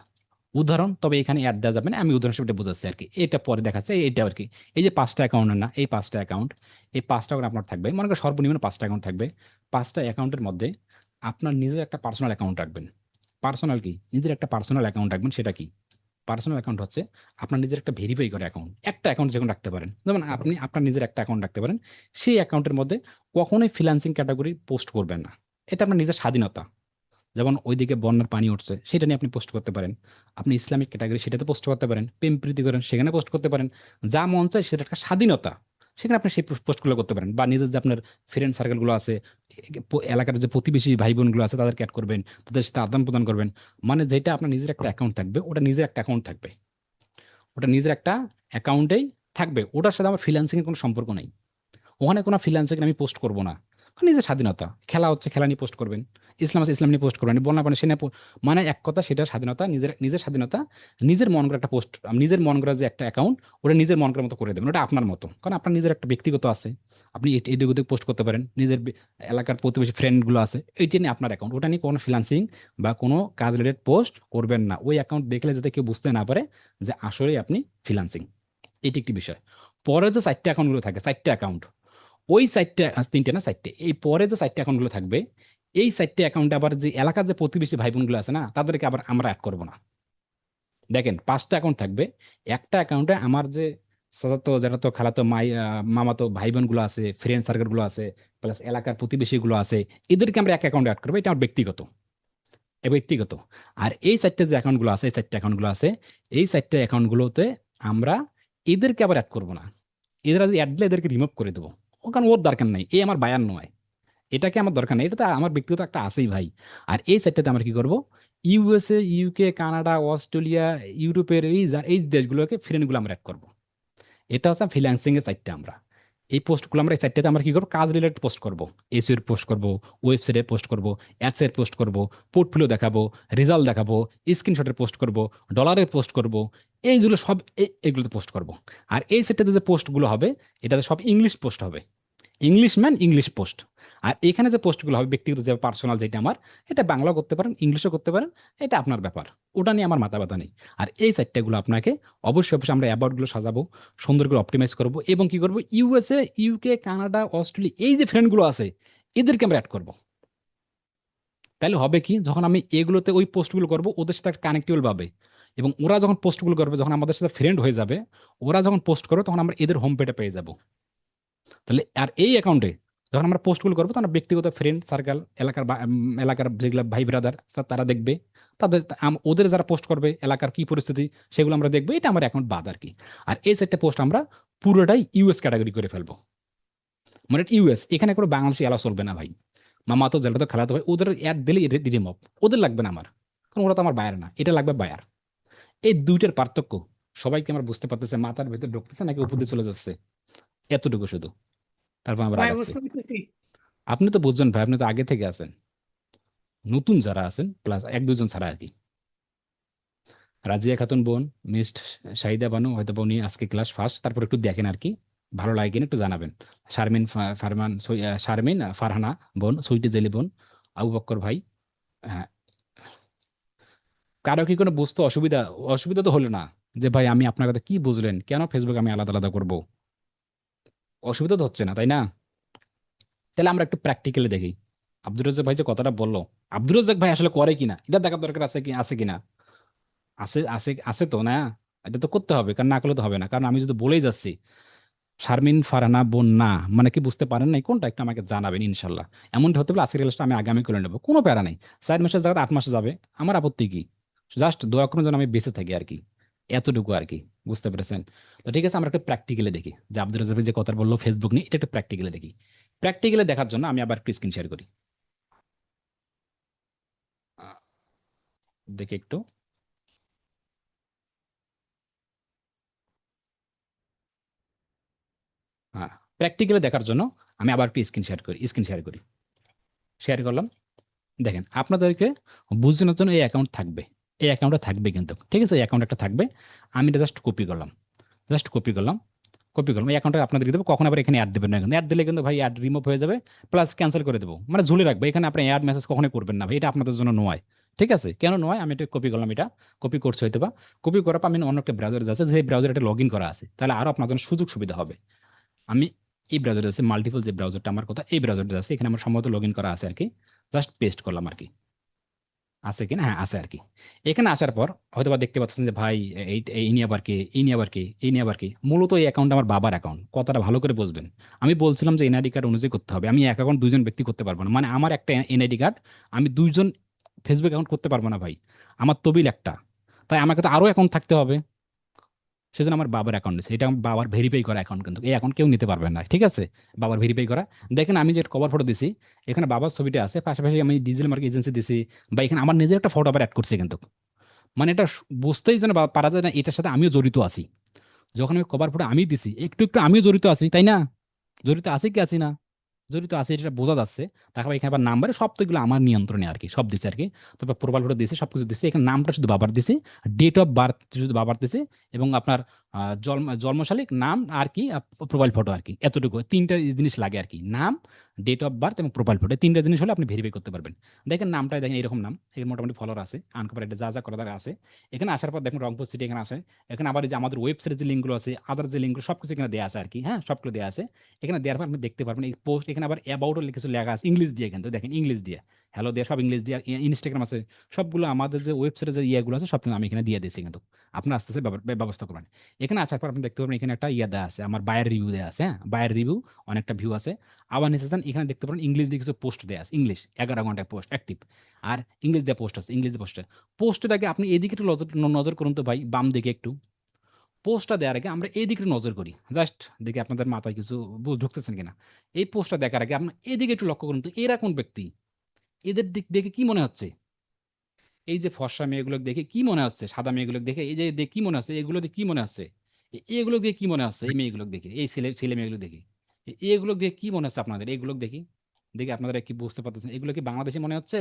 উদাহরণ, তবে এখানে অ্যাড দেওয়া যাবে না, আমি উদাহরণ হিসেবে বোঝাচ্ছি আর কি, এটা পরে দেখাচ্ছে এটা আর কি। এই যে 5টা অ্যাকাউন্টের না, এই 5টা অ্যাকাউন্ট, এই 5টা করে আপনার থাকবে, মনে করেন সর্বনিম্ন 5টা অ্যাকাউন্ট থাকবে। 5টা অ্যাকাউন্টের মধ্যে আপনার নিজের একটা পার্সোনাল অ্যাকাউন্ট রাখবেন। পার্সোনাল কি? নিজের একটা পার্সোনাল অ্যাকাউন্ট রাখবেন। সেটা কি? পার্সোনাল অ্যাকাউন্ট হচ্ছে আপনার নিজের একটা ভেরিফাই করা অ্যাকাউন্ট। একটা অ্যাকাউন্ট যেমন রাখতে পারেন, যেমন আপনি আপনার নিজের একটা অ্যাকাউন্ট রাখতে পারেন। সেই অ্যাকাউন্টের মধ্যে কখনোই ফ্রিল্যান্সিং ক্যাটাগরি পোস্ট করবেন না। এটা আপনার নিজের স্বাধীনতা। যেমন ওইদিকে বন্যার পানি উঠছে, সেটা নিয়ে আপনি পোস্ট করতে পারেন। আপনি ইসলামিক ক্যাটাগরি, সেটাতে পোস্ট করতে পারেন। প্রেম প্রীতি করেন, সেখানে পোস্ট করতে পারেন। যা মন চায় সেটা একটা স্বাধীনতা, সেখানে আপনি সেই পোস্টগুলো করতে পারেন। বা নিজের যে আপনার ফ্রেন্ড সার্কেলগুলো আছে, এলাকার যে প্রতিবেশী ভাই বোনগুলো আছে, তাদেরকে অ্যাড করবেন, তাদের সাথে আদান প্রদান করবেন। মানে যেটা আপনার নিজের একটা অ্যাকাউন্ট থাকবে, ওটা নিজের একটা অ্যাকাউন্ট থাকবে, ওটা নিজের একটা অ্যাকাউন্টেই থাকবে। ওটার সাথে আমার ফ্রিল্যান্সিং এর কোনো সম্পর্ক নেই। ওখানে কোনো ফ্রিল্যান্সিং আমি পোস্ট করব না। নিজের স্বাধীনতা, খেলা হচ্ছে খেলা নিয়ে পোস্ট করবেন, ইসলাম আছে ইসলাম নিয়ে পোস্ট করবেন, বন্যা পানি সে নিয়ে মানে এক কথা, সেটা স্বাধীনতা, নিজের নিজের স্বাধীনতা। নিজের মন করা একটা পোস্ট, নিজের মন করা যে একটা অ্যাকাউন্ট, ওটা নিজের মন করার মতো করে দেবেন, ওটা আপনার মতো, কারণ আপনার নিজের একটা ব্যক্তিগত আছে। আপনি এদিক ওদিক পোস্ট করতে পারেন, নিজের এলাকার প্রতিবেশী ফ্রেন্ডগুলো আছে, এইটা নিয়ে আপনার অ্যাকাউন্ট, ওটা নিয়ে কোনো ফ্রিল্যান্সিং বা কোনো কাজ রিলেটেড পোস্ট করবেন না। ওই অ্যাকাউন্ট দেখলে যাতে কেউ বুঝতে না পারে যে আসলেই আপনি ফ্রিল্যান্সিং। এটি একটি বিষয়। পরে যে 4টা অ্যাকাউন্টগুলো থাকে, 4টা অ্যাকাউন্ট, ওই 4টা, 3টে না 4টে, এই পরে যে 4টা অ্যাকাউন্টগুলো থাকবে, এই 4টে অ্যাকাউন্টে আবার যে এলাকার যে প্রতিবেশী ভাই বোনগুলো আছে না, তাদেরকে আবার আমরা অ্যাড করবো না। দেখেন, 5টা অ্যাকাউন্ট থাকবে। একটা অ্যাকাউন্টে আমার যে চাচাতো জ্যাঠাতো খালাতো মামাতো ভাই বোনগুলো আছে, ফ্রেন্ড সার্কেলগুলো আছে, প্লাস এলাকার প্রতিবেশীগুলো আছে, এদেরকে আমরা এক অ্যাকাউন্টে অ্যাড করবো। এটা আমার ব্যক্তিগত, এ ব্যক্তিগত। আর এই 4টে যে অ্যাকাউন্টগুলো আছে, এই 4টে অ্যাকাউন্টগুলো আছে, এই 4টে অ্যাকাউন্টগুলোতে আমরা এদেরকে আবার অ্যাড করবো না। এরা যদি অ্যাড দিলে এদেরকে রিমুভ করে দেবো। ও কারণ ওর দরকার নাই, এই আমার বায়ার নয়, এটাকে আমার দরকার নেই, এটা তো আমার ব্যক্তিগত একটা আছেই ভাই। আর এই সাইটটাতে আমরা কি করব? ইউএসএ, ইউকে, কানাডা, অস্ট্রেলিয়া, ইউরোপের এই দেশগুলোকে, ফ্রেন্ডগুলো আমরা অ্যাড করবো। এটা হচ্ছে ফ্রিল্যান্সিং এর সাইটটা। আমরা এই পোস্টগুলো, আমরা এই সাইটটাতে আমরা কি করবো? কাজ রিলেটেড পোস্ট করব। এসইও এর পোস্ট করব, ওয়েবসাইটে পোস্ট করব, অ্যাডস এর পোস্ট করব, পোর্টফোলিও দেখাবো, রেজাল্ট দেখাবো, স্ক্রিনশটের পোস্ট করব, ডলারের পোস্ট করব, এইগুলো সব এগুলোতে পোস্ট করব। আর এই সাইটটাতে যে পোস্টগুলো হবে, এটাতে সব ইংলিশ পোস্ট হবে। English man English post. আর এখানে যে পোস্টগুলো হবে ব্যক্তিগত, যে পার্সোনাল যেটা আমার, এটা বাংলাও করতে পারেন, ইংলিশও করতে পারেন, এটা আপনার ব্যাপার, ওটা নিয়ে আমার মাথা ব্যথা নেই। আর এই চারটাগুলো আপনাকে অবশ্যই অবশ্যই আমরা অ্যাবাউটগুলো সাজাবো, সুন্দর করে অপটিমাইজ করবো, এবং কি করবো, ইউএসএ, ইউকে, কানাডা, অস্ট্রেলিয়া, এই যে ফ্রেন্ডগুলো আছে, এদেরকে আমরা অ্যাড করবো। তাহলে হবে কি, যখন আমি এগুলোতে ওই পোস্টগুলো করবো, ওদের সাথে একটা কানেক্টেবল পাবে, এবং ওরা যখন পোস্টগুলো করবে, যখন আমাদের সাথে ফ্রেন্ড হয়ে যাবে, ওরা যখন পোস্ট করবে, তখন আমরা এদের হোম পেজে পেয়ে যাবো। তাহলে আর এই অ্যাকাউন্টে যখন আমরা পোস্টগুলো করবো তখন ব্যক্তিগত ফ্রেন্ড সার্কেল, এলাকার যেগুলো ভাই ব্রাদার তারা দেখবে। ওদের যারা পোস্ট করবে এলাকার কি পরিস্থিতি সেগুলো আমরা দেখবো, এটা আমার অ্যাকাউন্ট বাদ আর কি। আর এই চারটে পোস্ট আমরা পুরোটাই ইউএস ক্যাটাগরি করে ফেলবো। মানে ইউএস, এখানে কোনো বাংলাদেশি এলা চলবে না ভাই। মামা তো জেলা তো খেলাতে ভাই, ওদের অ্যাড দিলে রিমুভ, ওদের লাগবে না আমার, কারণ ওরা তো আমার বায়ার না, এটা লাগবে বায়ার। এই দুইটার পার্থক্য সবাইকে আমরা বুঝতে পারতেছে, মাথার ভেতর ঢুকতেছে নাকি উপর দিয়ে চলে যাচ্ছে, এতটুকু শুধু। তারপর আমরা ভাই আগাচ্ছি। বুঝতে পারতেছি। আপনি তো বুঝছেন ভাই, আপনি তো আগে থেকে আছেন। নতুন যারা আছেন প্লাস এক দুজন ছাড়া আর কি। রাজিয়া খাতুন বোন, মিস্ট শাহিদা বানু, হয়তো বা উনি আজকে ক্লাস ফার্স্ট, তারপর একটু দেখেন আর কি, ভালো লাগে কিনা একটু জানাবেন। শারমিন ফারহানা বোন, সুইটি জেলি বোন, আবু বক্কর ভাই। হ্যাঁ, কারো কি কোনো বুঝতে অসুবিধা? অসুবিধা তো হলো না যে ভাই আমি আপনার কথা কি বুঝলেন, কেন ফেসবুক আমি আলাদা আলাদা করব? অসুবিধা তো হচ্ছে না, তাই না? তাহলে আমরা একটু প্র্যাকটিক্যালি দেখি। আব্দুর রাজ্জাক ভাই যে কথাটা বললো, আব্দুর রাজ্জাক ভাই আসলে করে কিনা এটা দেখার দরকার আছে, কি আছে কিনা। আছে আছে আছে তো না? এটা তো করতে হবে, কারণ না করলে তো হবে না। কারণ আমি যদি বলেই যাচ্ছি শারমিন ফারহানা বোন না, মানে কি বুঝতে পারেন নাই কোনটা, একটু আমাকে জানাবেন ইনশাল্লাহ। এমনটা হতে পারে আজকের ক্লাসটা আমি আগামী করে নেবো, কোনো প্যারা নাই। 4 মাসের জায়গায় 8 মাসে যাবে, আমার আপত্তি কি? জাস্ট দোয়া করুন যেন আমি বেঁচে থাকি আর কি, এতটুকু আর কি। বুঝতে পেরেছেন? তো ঠিক আছে, আমরা একটা প্র্যাকটিক্যালি দেখি যে আব্দুল রাজ্জাক ভাই যে কথা বললো ফেসবুক নিয়ে, এটা একটু প্র্যাকটিক্যালি দেখি। প্র্যাকটিক্যালি দেখার জন্য আমি আবার একটু স্ক্রিন শেয়ার করি। আহ, দেখি একটু। হ্যাঁ, প্র্যাকটিক্যালি দেখার জন্য আমি আবার একটু স্ক্রিন শেয়ার করি। শেয়ার করলাম। দেখেন আপনাদেরকে বুঝানোর জন্য এই অ্যাকাউন্ট থাকবে, এই অ্যাকাউন্টটা থাকবে কিন্তু, ঠিক আছে? এই অ্যাকাউন্ট একটা থাকবে। আমি এটা জাস্ট কপি করলাম, জাস্ট কপি করলাম এই অ্যাকাউন্টে আপনাদের দেবো। কখন আবার এখানে অ্যাড দেবেন না, কিন্তু অ্যাড দিলে কিন্তু ভাই অ্যাড রিমুভ হয়ে যাবে, প্লাস ক্যান্সেল করে দেবো, মানে ঝুলে রাখবে এখানে। আপনি অ্যাড মেসেজ কখনোই করবেন না ভাই, এটা আপনাদের জন্য নয়। ঠিক আছে? কেন নয়, আমি এটা কপি করলাম, এটা কপি করছে হয়তো বা। কপি করার পর আমি অন্য একটা ব্রাউজার আছে, যে ব্রাউজার এটা লগ ইন করা আছে, তাহলে আরো আপনার জন্য সুযোগ সুবিধা হবে। আমি এই ব্রাউজারে আছে, মাল্টিপল যে ব্রাউজারটা আমার কথা, এই ব্রাউজারটা আছে, এখানে আমার সম্ভবত লগ ইন করা আছে আর কি। জাস্ট পেস্ট করলাম আর কি। আছে কিনা? হ্যাঁ আছে আর কি। এখানে আসার পর হয়তো বা দেখতে পাচ্ছেন যে ভাই এই এই নিয়ে আবার কে, এই নিয়ে আবার কে, এই নিয়ে আবার কে। মূলত এই অ্যাকাউন্ট আমার বাবার অ্যাকাউন্ট, কথাটা ভালো করে বুঝবেন। আমি বলছিলাম যে এনআইডি কার্ড অনুযায়ী করতে হবে, আমি এক অ্যাকাউন্ট দুইজন ব্যক্তি করতে পারবো না, মানে আমার একটা এনআইডি কার্ড, আমি দুইজন ফেসবুক অ্যাকাউন্ট করতে পারবো না ভাই। আমার তবিল একটা, তাই আমাকে তো আরো অ্যাকাউন্ট থাকতে হবে। সেজন্য আমার বাবার অ্যাকাউন্ট নিচ্ছে, এটা আমার বাবার ভেরিফাই করা অ্যাকাউন্ট, কিন্তু এই অ্যাকাউন্ট কেউ নিতে পারবে না, ঠিক আছে? বাবার ভেরিফাই করা। দেখেন আমি যে কভার ফটো দিছি, এখানে বাবার ছবিটা আছে, পাশাপাশি আমি ডিজিটাল মার্কেট এজেন্সি দিছি, বা এখানে আমার নিজের একটা ফটো আবার অ্যাড করছি কিন্তু। মানে এটা বুঝতেই যেন পারা যায় না এটার সাথে আমিও জড়িত আছি। যখন আমি কভার ফটো আমি দিছি, একটু একটু আমিও জড়িত আছি, তাই না? জড়িত আছি কি আছি না? জড়িত আছে, এটা বোঝা যাচ্ছে। তারপর এখানে আবার নাম্বারে সব তো এগুলো আমার নিয়ন্ত্রণে আর কি, সব দিছে আর কি। তারপর প্রোফাইল ফটো দিছে, সবকিছু দিছে, এখানে নামটা শুধু বাবার দিছে, ডেট অফ বার্থ শুধু বাবার দিছে, এবং আপনার জন্মশালিক নাম আর কি, প্রোফাইল ফটো আর কি, এতটুকু তিনটা জিনিস লাগে আর কি। নাম, ডেট অফ বার্থ এবং প্রোফাইল ফটো, তিনটা জিনিস হলে আপনি ভেরিফাই করতে পারবেন। দেখেন নামটা, দেখেন এরকম নাম, এখানে মোটামুটি ফলোয়ার আছে, আনকভার যা যা করা দরকার আছে। এখানে আসার পর দেখুন রংপুর সিটি এখানে আসে। এখানে আবার এই যে আমাদের ওয়েবসাইটের যে লিঙ্কগুলো আছে, আদার যে লিঙ্কগুলো, সবকিছু এখানে দেওয়া আছে আর কি। হ্যাঁ, সবগুলো দেওয়া আছে। এখানে দেওয়ার পর আপনি দেখতে পারবেন এই পোস্ট, এখানে আবার অ্যাবাউট কিছু লেখা আছে ইংলিশ দিয়ে, কিন্তু দেখেন ইংলিশ দিয়ে, হ্যালো দিয়ে, সব ইংলিশ দিয়ে। ইনস্টাগ্রাম আছে, সবগুলো আমাদের যে ওয়েবসাইটে যে ইয়েগুলো আছে সব কিন্তু আমি এখানে দিয়ে দিয়েছি কিন্তু। আপনার আস্তে আস্তে ব্যবস্থা করবেন। এখানে আসার পর আপনি দেখতে পাবেন এখানে একটা ইয়ে দেওয়া আছে, আমার বায়ার রিভিউ দেওয়া আছে। হ্যাঁ, বায়ার রিভিউ, অনেকটা ভিউ আছে। আবার নিচে যান, এখানে দেখতে পারেন ইংলিশ দিয়ে কিছু পোস্ট দেওয়া আছে, ইংলিশ 11 ঘন্টা পোস্ট অ্যাক্টিভ। আর ইংলিশ দিয়ে পোস্ট আছে, ইংলিশ পোস্টে। পোস্টের আগে আপনি এদিকে একটু নজর নজর করুন তো ভাই, বাম দিকে একটু। পোস্টটা দেওয়ার আগে আমরা এদিকে একটু নজর করি, জাস্ট দেখি আপনাদের মাথায় কিছু ঢুকতেছেন কিনা। এই পোস্টটা দেখার আগে আপনি এদিকে একটু লক্ষ্য করুন তো, এরা কোন ব্যক্তি? এদের দিক দেখে কি মনে হচ্ছে? এই যে ফর্সা মেয়েগুলো দেখে কি মনে হচ্ছে, সাদা মেয়েগুলো দেখে এই যে কি মনে হচ্ছে, এগুলো দেখে কি মনে হচ্ছে? এগুলো দিয়ে কি মনে হচ্ছে? এই মেয়েগুলো দেখে, এই ছেলে ছেলে মেয়েগুলো দেখে, এগুলো দিয়ে কি মনে হচ্ছে আপনাদের? এগুলো দেখি, দেখি আপনারা কি বুঝতে পারতেছেন, এগুলো কি বাংলাদেশি মনে হচ্ছে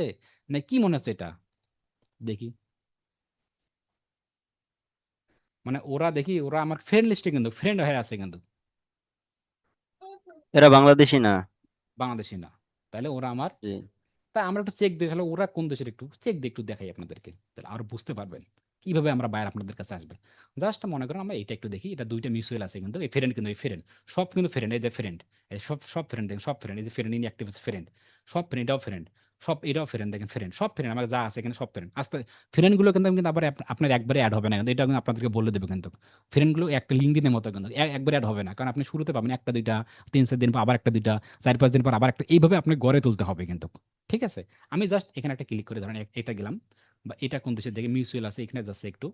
না কি মনে হচ্ছে এটা? দেখি। মানে ওরা, দেখি ওরা আমার ফ্রেন্ড লিস্টে কিন্তু ফ্রেন্ড হয়ে আছে কিন্তু, এরা বাংলাদেশি না। বাংলাদেশি না। তাহলে ওরা আমার, জি। তাই আমরা একটু চেক দিয়ে, তাহলে ওরা কোন দেশের একটু চেক দিয়ে একটু দেখাই আপনাদেরকে, তাহলে আরো বুঝতে পারবেন কিভাবে আমরা বাইরে আপনাদের কাছে আসবে। জাস্ট মনে করেন আমরা এটা একটু দেখি, এটা দুইটা মিউচুয়াল আছে কিন্তু, এই ফ্রেন্ড কিন্তু, এই ফ্রেন্ড সব কিন্তু ফ্রেন্ড, এই যে ফ্রেন্ড, এই সব সব ফ্রেন্ড দেখেন, সব ফ্রেন্ড, এই যে ফ্রেন্ড ইন অ্যাক্টিভ আছে ফ্রেন্ড, সব ফ্রেন্ড, এটাও ফ্রেন্ড, সব এটাও ফ্রেন্ড, দেখেন ফ্রেন্ড, সব ফ্রেন্ড আমার যা আছে এখানে সব ফ্রেন্ড। আস্তে ফ্রেন্ড গুলো কিন্তু কিন্তু আবার আপনার একবারে অ্যাড হবে না, কিন্তু এটা কিন্তু আপনাদেরকে বলে দেবে কিন্তু। ফ্রেন্ড গুলো একটা লিঙ্কডিনের মতো, কিন্তু একবারে অ্যাড হবে না, কারণ আপনি শুরুতে পাবেন একটা দুইটা, 3-4 দিন পর আবার একটা দুইটা, 4-5 দিন পর আবার একটা, এইভাবে আপনি গড়ে তুলতে হবে কিন্তু। ঠিক আছে? আমি জাস্ট এখানে একটা ক্লিক করে ধরেন এটা গেলাম, বা এটা কোন দেশের দেখে মিউচুয়াল আছে এখানে যাচ্ছে একটু,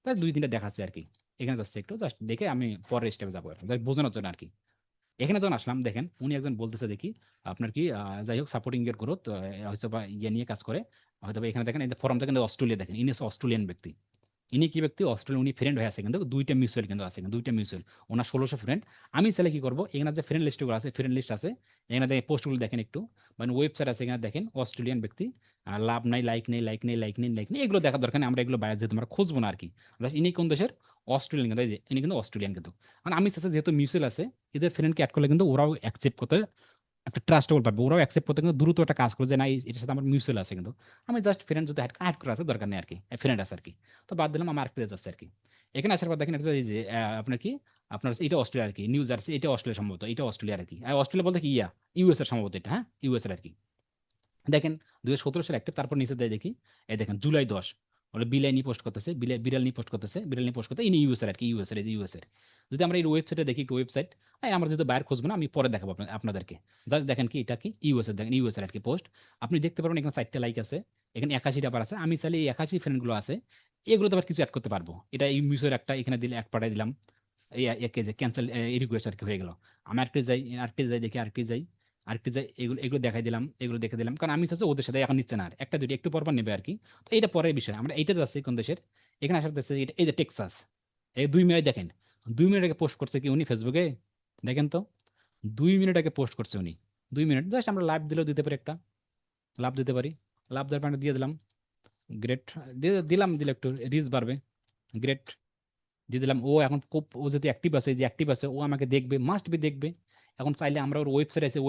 তাই 2-3টা দেখাচ্ছে আর কি। এখানে যাচ্ছে একটু জাস্ট দেখে আমি পরের স্টেপে যাবো আর কি, just বোঝানোর জন্য আর কি। এখানে যখন আসলাম দেখেন উনি একজন বলতেছে দেখি আপনার কি যাই হোক সাপোর্টিং এর গ্রোথ হয়তো বা ইয়ে নিয়ে কাজ করে, হয়তো বা এখানে দেখেন এই ফর্মটা কিন্তু অস্ট্রেলিয়া, দেখেন ইনি হচ্ছে অস্ট্রেলিয়ান ব্যক্তি। ইনি কি ব্যক্তি অস্ট্রেলিয়া, উনি ফ্রেন্ড হয়ে আছে কিন্তু দুইটা মিউচুয়াল কিন্তু আছে, কিন্তু দুইটা মিউচুয়াল, ওনার 1600 ফ্রেন্ড। আমি চাইলে কি করবো, এখানে যে ফ্রেন্ড লিস্টগুলো আছে, ফ্রেন্ড লিস্ট আছে এখানে দেখেন, পোস্টগুলো দেখেন একটু, মানে ওয়েবসাইট আছে এখানে দেখেন, অস্ট্রেলিয়ান ব্যক্তি, লাভ নাই, লাইক নেই, লাইক নেই, লাইক নেই, লাইক নেই, এগুলো দেখার দরকার নেই, আমরা এগুলো বাইরে যেহেতু আমরা খুঁজবো না আর কি। Just ইনি কোন দেশের, অস্ট্রেলিয়ান, কিন্তু এই যে ইনি কিন্তু অস্ট্রেলিয়ান কিন্তু। মানে আমি চাচ্ছি যেহেতু মিউচুয়াল আছে, এদের ফ্রেন্ডকে অ্যাড করলে কিন্তু ওরাও অ্যাকসেপ্ট করতে, একটা ট্রাস্টেবল পাবে, ওরাও অ্যাকসেপ্ট করতে কিন্তু দ্রুত একটা কাজ করে যে না এটার সাথে আমার মিউচুয়াল আছে কিন্তু। আমি জাস্ট ফ্রেন্ড যদি অ্যাড করা আছে দরকার নেই আর কি, ফ্রেন্ড আছে আর কি। তো বাদ দিলাম, আমার আরেকটা আছে আর কি। এখানে আসার পর দেখেন একটা এই যে আপনার কি, আপনার এটা অস্ট্রেলিয়া আর কি, নিউ জার্সি, এটা অস্ট্রেলিয়া সম্ভবত, এটা অস্ট্রেলিয়া আর কি, অস্ট্রেলিয়া বলতে কি ইউএস এর সম্ভবত এটা, হ্যাঁ ইউএস এর আর কি। দেখেন 2017 সালে অ্যাক্টিভ, তারপর নিচে দেয় দেখি, এই দেখেন জুলাই 10, বলে বিলাই নিয়ে পোস্ট করতেছে, বিড়াল নিয়ে পোস্ট করতেছে, বিড়াল নিয়ে পোস্ট করতে, ইনি ইউএস এর আর কি, ইউএস এর, এই যে ইউএস এর। যদি আমরা এই ওয়েবসাইটে দেখি, একটু ওয়েবসাইট, আমরা যেহেতু বাইরে খুঁজবো না, আমি পরে দেখাবো আপনাদেরকে। জাস্ট দেখেন কি এটা কি ইউএস এর, দেখেন ইউএস এর আর কি পোস্ট। আপনি দেখতে পারবেন এখানে 4টা লাইক আছে, এখানে 81টা আবার আছে। আমি চাইলে এই 81 ফ্রেন্ড গুলো আছে এগুলোতে আবার কিছু অ্যাড করতে পারবো। এটা এই মিউসের একটা এখানে দিলে এক পাঠাই দিলাম, এই একে যে ক্যান্সেল রিকোয়েস্ট আর কি হয়ে গেল। আমি আরেকটি যাই, আরেকটি যাই দেখি, আরেকটি যাই, আরেকটি যাই, এগুলো এগুলো দেখাই দিলাম, এগুলো দেখে দিলাম, কারণ আমি চাচ্ছি ওদের সাথে এখন নিচ্ছে না, আর একটা দুইটা একটু পর পর নেবে আর কি। তো এইটা পরের বিষয়, আমরা এইটা যাচ্ছি কোন দেশের, এখানে আসার যাচ্ছে এই যে টেক্সাস। এই 2 মিনিট দেখেন, 2 মিনিট আগে পোস্ট করছে কি উনি ফেসবুকে, দেখেন তো, 2 মিনিট আগে পোস্ট করছে উনি। 2 মিনিট জাস্ট আমরা লাইভ দিলেও দিতে পারি, একটা লাভ দিতে পারি, লাভ দেওয়ার পর দিয়ে দিলাম, গ্রেট, দিলাম, দিলে একটু রিচ বাড়বে, গ্রেট, দিয়ে দিলাম। ও এখন খুব, ও যদি অ্যাক্টিভ আছে, যে অ্যাক্টিভ আছে ও আমাকে দেখবে, মাস্ট বি দেখবে। এখন চাইলে আমরা ওর ওয়েবসাইট আছে,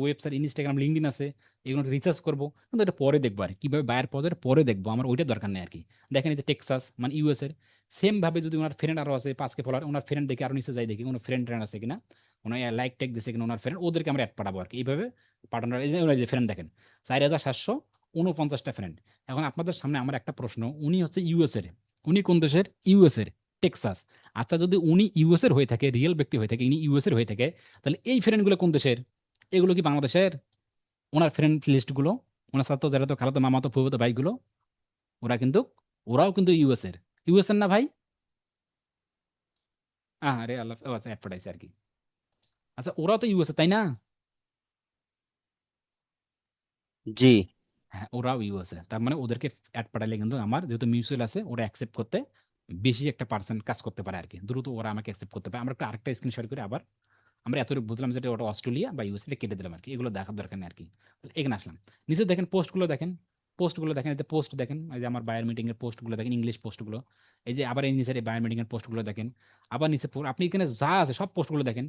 ওয়েবসাইট ইনস্টাগ্রাম লিঙ্কডিন আছে, এগুলো রিসার্চ করবো, কিন্তু এটা পরে দেখবো আর কি। কিভাবে বায়ার পাওয়া যায় এটা পরে দেখবো, আমার ওইটা দরকার নেই আর কি। দেখেন এই যে টেক্সাস মানে ইউএস এর, সেম ভাবে যদি ওনার ফ্রেন্ড আরো আছে 5K ফলোয়ার, ওনার ফ্রেন্ড দেখে আরো নিচে যাই দেখি কোনো ফ্রেন্ড ট্রেন্ড আছে কিনা, ওনার লাইক টেক দিছে কিনা ওনার ফ্রেন্ড, ওদেরকে আমরা অ্যাড পাঠাবো আর কি। এইভাবে পাঠানোর, এই যে ওনার যে ফ্রেন্ড দেখেন 4749টা ফ্রেন্ড। এখন আপনাদের সামনে আমার একটা প্রশ্ন, উনি হচ্ছে ইউএস এর, উনি কোন দেশের, ইউএস এর, টেক্সাস। আচ্ছা যদি উনি ইউএস এর হয়ে থাকে, রিয়েল ব্যক্তি হয়ে থাকে, ইনি ইউএস এর হয়ে থাকে, তাহলে এই ফ্রেন্ডগুলো কোন দেশের, এগুলো কি বাংলাদেশের? ওনার ফ্রেন্ড লিস্টগুলো, ওনার সাথে তো যারা তো খালাতো মামাতো ফুফাতো ভাইগুলো, ওরা কিন্তু, ওরাও কিন্তু ইউএস এর, ইউএস এর না ভাই? আরে আল্লাহ, ও আচ্ছা অ্যাড পাঠাইছে আর কি। আচ্ছা ওরাও তো ইউএস এর তাই না? জি। হ্যাঁ ওরাও ইউএস এর, তার মানে ওদেরকে অ্যাড পাঠাইলে কিন্তু আমার যেহেতু মিউচুয়াল আছে, ওরা অ্যাকসেপ্ট করতে বেশি একটা পার্সেন্ট কাজ করতে পারে আর কি, দ্রুত ওরা আমাকে অ্যাকসেপ্ট করতে পারে। আমরা একটু আরেকটা স্ক্রিন শেয়ার করে আবার, আমরা এতটুকু বুঝলাম যেটা ওটা অস্ট্রেলিয়া বা ইউএসএ কেটে দিলাম আর কি, এগুলো দেখার দরকার নেই আর কি। তাহলে এখানে আসলাম, নিচে দেখেন পোস্টগুলো দেখেন, পোস্টগুলো দেখেন, এই যে পোস্ট দেখেন, এই যে আমার বায়ার মিটিং এর পোস্টগুলো দেখেন, ইংলিশ পোস্টগুলো, এই যে আবার এই নিচের এই বায়ার মিটিং এর পোস্টগুলো দেখেন, আবার নিচে আপনি এখানে যা আছে সব পোস্টগুলো দেখেন,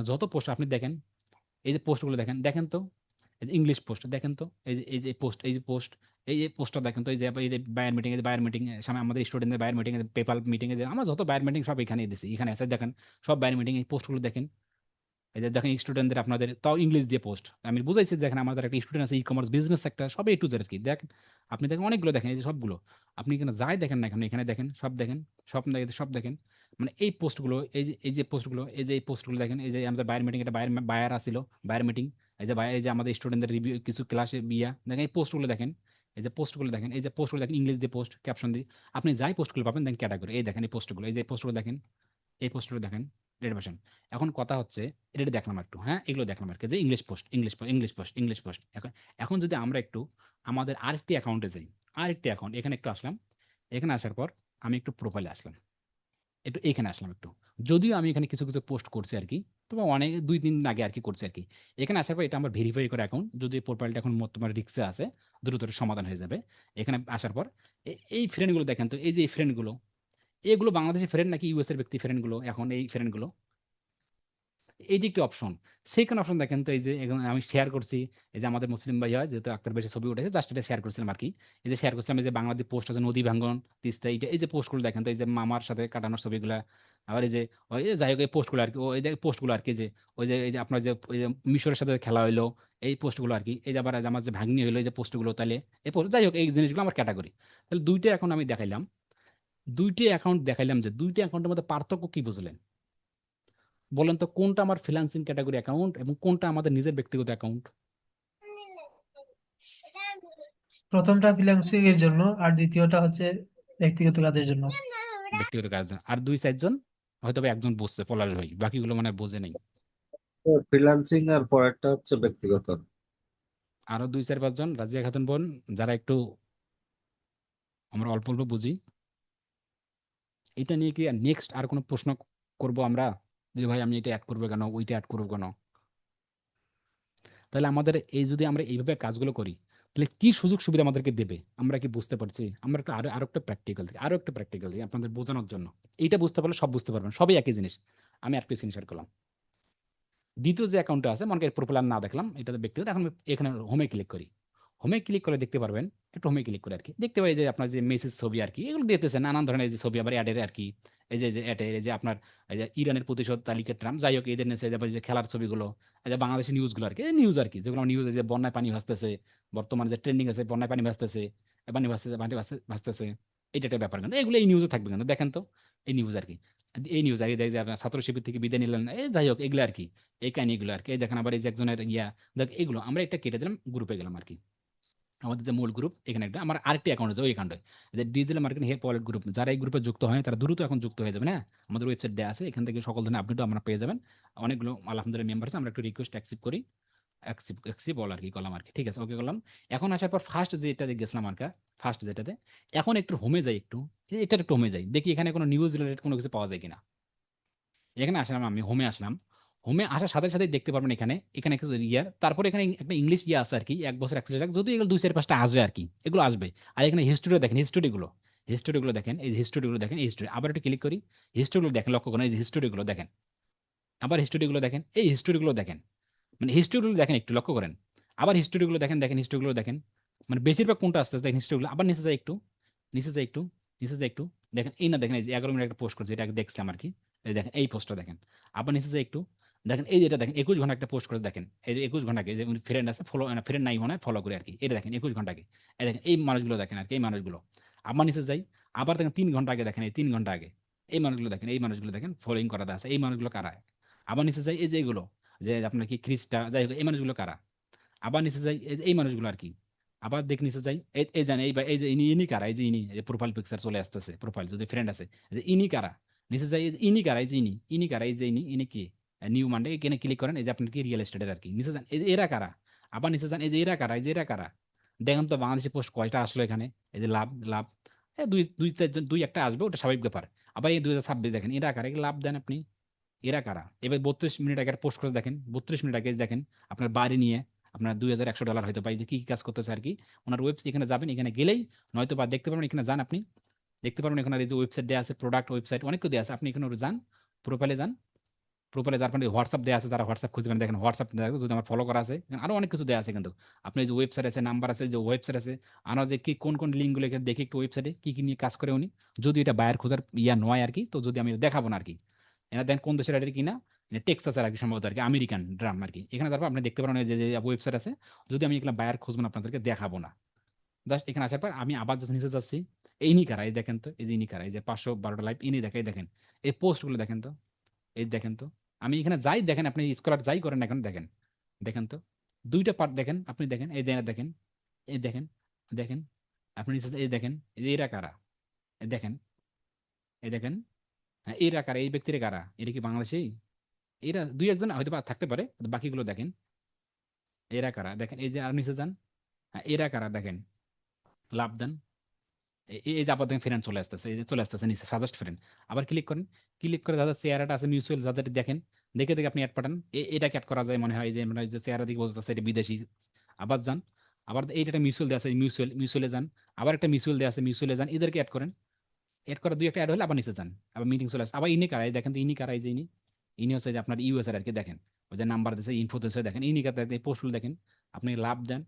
যত পোস্ট আপনি দেখেন, এই যে পোস্টগুলো দেখেন, দেখেন তো, এই যে ইংলিশ পোস্ট দেখেন তো, এই যে পোস্ট, এই যে পোস্ট, এই যে পোস্টটা দেখেন তো, এই যে এই যে বায়ার মিটিং, এই যে বায়ার মিটিং সামনে আমাদের স্টুডেন্টদের বায়ার মিটিং, পেপাল মিটিং, এ যে আমার যত বায়ার মিটিং সব এখানে দিছি, এখানে আছে দেখেন, সব বায়ার মিটিং এই পোস্টগুলো দেখেন। এই যে দেখেন স্টুডেন্টদের আপনাদের তাও ইংলিশ দিয়ে পোস্ট, আমি বুঝাইছি দেখেন আমাদের একটা স্টুডেন্ট আছে ই কমার্স বিজনেস সেক্টর, সব এ টু জেড আর কি দেখেন। আপনি দেখেন অনেকগুলো দেখেন, এই যে সবগুলো, আপনি এখানে যাই দেখেন না এখানে, এখানে দেখেন সব দেখেন, সব দেখেন, সব দেখেন। মানে এই পোস্টগুলো, এই যে পোস্টগুলো, এই যে এই পোস্টগুলো দেখেন, এই যে আমাদের বায়ার মিটিং, এটা বায়ার আসছিল, বায়ার মিটিং, এই যে বায়ার, এই যে আমাদের স্টুডেন্টদের রিভিউ কিছু ক্লাসে দেখেন, এই পোস্টগুলো দেখেন, এই যে পোস্টগুলো দেখেন, এই যে পোস্টগুলো দেখেন ইংলিশ দিয়ে পোস্ট, ক্যাপশন দিয়ে, আপনি যাই পোস্টগুলো পাবেন দেখেন ক্যাটাগরি, এই দেখেন এই পোস্টগুলো, এই যে পোস্টগুলো দেখেন, এই পোস্টগুলো দেখেন, রেড ভার্সন। এখন কথা হচ্ছে, এটা দেখলাম একটু, হ্যাঁ এগুলো দেখলাম আর কি, যে English post, English post, English post, English post. এখন এখন যদি আমরা একটু আমাদের আরেকটি অ্যাকাউন্টে যাই, আরেকটি অ্যাকাউন্ট এখানে একটু আসলাম, এখানে আসার পর আমি একটু প্রোফাইলে আসলাম, একটু এখানে আসলাম একটু, যদিও আমি এখানে কিছু কিছু পোস্ট করছি আর কি, তবে অনেক 2-3 দিন আগে আর কি করছি আর কি। এখানে আসার পর এটা আমার ভেরিফাই করা অ্যাকাউন্ট, যদি প্রোফাইলটা এখন তোমার রিক্সে আছে, দ্রুত সমাধান হয়ে যাবে। এখানে আসার পর এই ফ্রেন্ডগুলো দেখেন তো, এই যে এই ফ্রেন্ডগুলো, এগুলো বাংলাদেশের ফ্রেন্ড নাকি ইউএস এর ব্যক্তি ফ্রেন্ডগুলো, এখন এই ফ্রেন্ডগুলো, এই যে একটি অপশন, সেকেন্ড অপশন দেখেন তো, এই যে এখন আমি শেয়ার করছি, এই যে আমাদের মুসলিম ভাই হয় যেহেতু আক্তার বেশি ছবি উঠেছে, জাস্ট এটা শেয়ার করছিলাম আর কি। এই যে শেয়ার করছিলাম, এই যে বাংলাদেশ পোস্ট আছে, নদী ভাঙ্গন, তিস্তা, এই যে পোস্টগুলো দেখেন তো, এই যে মামার সাথে কাটানোর ছবিগুলা, আবার এই যে ওই যে যাই হোক এই পোস্টগুলো আর কি, এই যে পোস্টগুলো আর কি, যে ওই যে এই যে আপনার যে ওই যে মিশরের সাথে খেলা হইলো, এই পোস্টগুলো আর কি, এই যে আবার এই যে আমার যে ভাগ্নি হইলো, এই যে পোস্টগুলো, তাহলে এই পোস্ট, যাই হোক এই জিনিসগুলো আমার ক্যাটাগরি। তাহলে দুইটা অ্যাকাউন্ট আমি দেখাইলাম, দুইটি অ্যাকাউন্ট দেখাইলাম, যে দুইটি অ্যাকাউন্টের মধ্যে পার্থক্য কি বুঝলেন? বলেন তো কোনটা আমার ফ্রিল্যান্সিং ক্যাটাগরি অ্যাকাউন্ট এবং কোনটা আমাদের নিজের ব্যক্তিগত অ্যাকাউন্ট? প্রথমটা ফ্রিল্যান্সিং এর জন্য, আর দ্বিতীয়টা হচ্ছে ব্যক্তিগত কাজের জন্য। ব্যক্তিগত কাজ। আর দুই চারজন হয়তো বা একজন বুঝছে, পলাশ ভাই, বাকিগুলো মানে বোঝে নেই। ফ্রিল্যান্সিং আর পরেরটা হচ্ছে ব্যক্তিগত। আরো দুই চার পাঁচজন, রাজিয়া খাতুন বোন, যারা একটু আমরা অল্প অল্প বুঝি, এটা নিয়ে কি নেক্সট আর কোনো প্রশ্ন করব আমরা, যে ভাই আমি এটা অ্যাড করবো কেন, ওইটা অ্যাড করবো কেন? তাহলে আমাদের এই যদি আমরা এইভাবে কাজগুলো করি, তাহলে কি সুযোগ সুবিধা আমাদেরকে দেবে আমরা কি বুঝতে পারছি? আমরা একটু আরো আরো একটা প্র্যাকটিক্যাল দিই আপনাদের বোঝানোর জন্য। এইটা বুঝতে পারলে সব বুঝতে পারবেন, সবই একই জিনিস। আমি আর স্ক্রিন শেয়ার করলাম। দ্বিতীয় যে অ্যাকাউন্টটা আছে, মনে করি প্রোফাইল না দেখলাম, এটা তো ব্যক্তিগত। এখন আমি এখানে হোমে ক্লিক করি। হোমে ক্লিক করে দেখতে পারবেন, একটু হোমে ক্লিক করে আর কি দেখতে পাই যে আপনার যে মেসেজ ছবি আর কি, এগুলো দিতেছে নানান ধরনের যে ছবি, আবার অ্যাডের আর কি, এই যে অ্যাডের, এই যে আপনার এই যে ইরানের প্রতিশোধ তালিকা ট্রাম্প, যাই হোক এদের নেছে, এই যে খেলার ছবিগুলো, এই যে বাংলাদেশি নিউজগুলো আর কি, নিউজ আর কি, যেগুলো নিউজ, যে বন্যায় পানি ভাসতেছে, বর্তমানে যে ট্রেন্ডিং আছে, বন্যায় পানি ভাসতেছে, পানি ভাসতেছে, পানি ভাসতেছে, এইটা একটা ব্যাপার। কিন্তু এগুলো এই নিউজে থাকবে, কিন্তু দেখেন তো, এই নিউজ আর কি, এই নিউজ আর কি, এই যে আপনার ছাত্র শিবির থেকে বিদায় নিলেন, এই যাই হোক এগুলো আর কি, এই কাহিনীগুলো আর কি। এই দেখেন আবার এই যে একজনের ইয়া, দেখ এগুলো আমরা একটা কেটে দিলাম, গ্রুপে গেলাম আর কি। আমাদের যে মূল গ্রুপ, এখানে একটা আমার আরেকটি অ্যাকাউন্ট আছে, ওই অ্যাকাউন্টে যে digital marketing help wallet group, যারা এই গ্রুপে যুক্ত হয় তারা দ্রুত এখন যুক্ত হয়ে যাবেন। হ্যাঁ, আমাদের ওয়েবসাইট দেওয়া আছে, এখান থেকে সকল ধরনের আপডেটও আমরা পেয়ে যাবেন। অনেকগুলো আলহামদুলিল্লাহ মেম্বার আছে, আমরা একটু রিকোয়েস্ট অ্যাকসেপ্ট করি, অ্যাকসেপ্ট বল আর কি করলাম আর কি, ঠিক আছে, ওকে করলাম। এখন আসার পর ফার্স্ট যেটাতে গেছিলাম আর কি, ফার্স্ট যেটাতে, এখন একটু হোমে যাই, একটু এটার একটু হোমে যাই, দেখি এখানে কোনো নিউজ রিলেটেড কোনো কিছু পাওয়া যায় কিনা। এখানে আসলাম, আমি হোমে আসলাম। হোমে আসার সাথে সাথে দেখতে পারবেন এখানে, এখানে কিছু ইয়ার, তারপরে এখানে একটা ইংলিশ ইয়ে আছে আর কি, 1 বছর অ্যাক্সেস, যদি এগুলো দুই চার পাঁচটা আসবে আর কি, এগুলো আসবে। আর এখানে হিস্টোরিও দেখেন, হিস্টোরিগুলো দেখেন, এই হিস্টোরিগুলো দেখেন, এই হিস্টোরি আবার একটু ক্লিক করি, হিস্টোরিগুলো দেখেন, লক্ষ্য করেন এই যে হিস্টোরিগুলো দেখেন, আবার হিস্টোরিগুলো দেখেন, এই হিস্টোরিগুলো দেখেন, মানে হিস্টোরিগুলো দেখেন, একটু লক্ষ্য করেন, আবার হিস্টোরিগুলো দেখেন, দেখেন হিস্টোরিগুলো দেখেন, মানে বেশিরভাগ কোনটা আসতে দেখেন হিস্টোরিগুলো। আবার নিচে যায় একটু, নিচে যায় একটু, নিচে যায় একটু, দেখেন এই না, দেখেন এই যে 11 মিনিট একটা পোস্ট করছে, এটা আগে দেখছিলাম আর কি, এই দেখেন এই পোস্টটা দেখেন। আবার নিচে যায় একটু, দেখেন এই যেটা দেখেন 21 ঘন্টা একটা পোস্ট করে দেখেন, এই যে 21 ঘন্টা আগে, যে ফ্রেন্ড আছে ফলো, ফ্রেন্ড নাই মনে হয়, ফলো করে আর কি, এটা দেখেন 21 ঘন্টা আগে। এই দেখেন এই মানুষগুলো দেখেন আর কি, এই মানুষগুলো। আবার নিচে যাই, আবার দেখেন 3 ঘন্টা আগে, দেখেন এই 3 ঘন্টা আগে, এই মানুষগুলো দেখেন, এই মানুষগুলো দেখেন ফলোইং করা আছে, এই মানুষগুলো কারা? আবার নিচে যাই, এই যে এগুলো, যে আপনার কি খ্রিস্টা, যাই হোক এই মানুষগুলো কারা? আবার নিচে যাই, এই যে এই মানুষগুলো আর কি। আবার দেখ নিচে যাই, এই জানে এই যে ইনি কারা, এই যে ইনি, এই যে প্রোফাইল পিকচার চলে আসতেছে, প্রোফাইল যদি ফ্রেন্ড আছে, এই যে ইনি কারা? নিচে যাই, এই যে ইনি কারা, এই যে ইনি কারা, এই যে ইনি কি, নিউ মানডে, এখানে ক্লিক করেন, এই যে আপনার কি রিয়েল এস্টেটের আর কি, নিচে যান, এই যে এরা কারা? আবার নিচে যান, এই যে এরা কারা, এই যে এরা কারা? দেখেন তো বাংলাদেশি পোস্ট কয়টা আসলো এখানে, এই যে লাভ লাভ, দুই দুই চারজন, দুই একটা আসবে, ওটা স্বাভাবিক ব্যাপার। আবার এই 2026 দেখেন, এরা কারা, লাভ দেন আপনি, এরা কারা? এবার 32 মিনিট আগে পোস্ট করে দেখেন, 32 মিনিট আগে দেখেন, আপনার বাড়ি নিয়ে আপনার $2100 হয়তো পাই, যে কি কি কাজ করতেছে আর কি। ওনার ওয়েবসাইট, এখানে যাবেন, এখানে গেলেই নয়তো বা দেখতে পারবেন, এখানে যান আপনি, দেখতে পারবেন এখানে এই যে ওয়েবসাইট দেওয়া আছে, প্রোডাক্ট ওয়েবসাইট অনেক কিছু দেওয়া আছে, আপনি এখানে যান, প্রোফাইলে যান, প্রোফাইলে যার মানে হোয়াটসঅ্যাপ দেওয়া আছে, যারা হোয়াটসঅ্যাপ খুঁজবেন দেখেন হোয়াটসঅ্যাপ দেওয়া আছে, যদি আমার ফলো করা আছে, এখানে আরো অনেক কিছু দেওয়া আছে কিন্তু। আপনি এই যে ওয়েবসাইট আছে, নাম্বার আছে, যে ওয়েবসাইট আছে, আনার যে কি কোন কোন লিঙ্কগুলো এখানে দেখি একটু, ওয়েবসাইটে কি কি নিয়ে কাজ করে উনি, যদি এটা বায়ার খোঁজার ইয়া নয় আর কি, তো যদি আমি দেখাবো না আর কি। এনা দেখেন কোন দেশের এটা কিনা, টেক্সাসের আর কি সম্ভবত আর কি, আমেরিকান ড্রাম আর কি। এখানে তারপর আপনি দেখতে পারেন যে যে ওয়েবসাইট আছে, যদি আমি এগুলো বায়ার খুঁজবো না, আপনাদেরকে দেখাবো না। জাস্ট এখানে আসার পর আমি আবার জাস্ট নিচে যাচ্ছি, এই ইনি কারা, এই দেখেন তো, এই যে ইনি কারা, এই যে 512টা লাইভ, ইনি দেখেন, এই দেখেন এই পোস্টগুলো দেখেন তো, এই দেখেন তো, আমি এখানে যাই দেখেন, আপনি স্কলার যাই করেন এখন দেখেন, দেখেন তো, দুইটা পার্ট দেখেন, আপনি দেখেন, এই দেখেন, এই দেখেন, দেখেন, আপনি নিচে এই দেখেন, এই যে এরা কারা, এই দেখেন, এই দেখেন, হ্যাঁ এরা কারা, এই ব্যক্তিরা কারা, এটা কি বাংলাদেশি? এরা দুই একজন হয়তো বা থাকতে পারে, বাকিগুলো দেখেন, এরা কারা দেখেন, এই যে আর নিচে যান, হ্যাঁ এরা কারা দেখেন, লাভ দেন, এই যে আবার দেখেন ফ্রেন্ড চলে আসতেছে, এই যে চলে আসতেছে নিচে সাজেস্ট ফ্রেন্ড, আবার ক্লিক করেন, ক্লিক করে যাদের চেহারাটা আছে মিউচুয়াল, যাদের দেখেন, দেখে দেখে আপনি অ্যাড পাঠান, এটাকে অ্যাড করা যায় মনে হয়, এই যে মানে যে চেহারা দিকে বলতেছে এটা বিদেশি। আবার যান, আবার এইটা একটা মিউচুয়াল দেওয়া আছে, মিউচুয়ালে যান, আবার একটা মিউচুয়াল দেওয়া আছে, মিউচুয়ালে যান, এদেরকে অ্যাড করেন, অ্যাড করা দুই একটা অ্যাড হলে আবার নিচে যান, আবার মিটিং চলে আসে, আবার ইনি কারা, এই দেখেন তো ইনি কারা, এই যে ইনি, ইনি হচ্ছে যে আপনার ইউএস এর আর কি, দেখেন ওই যে নাম্বার দিয়েছে, ইনফো দিয়েছে, দেখেন ইনি এই পোস্টগুলো দেখেন, আপনি লাভ দেন,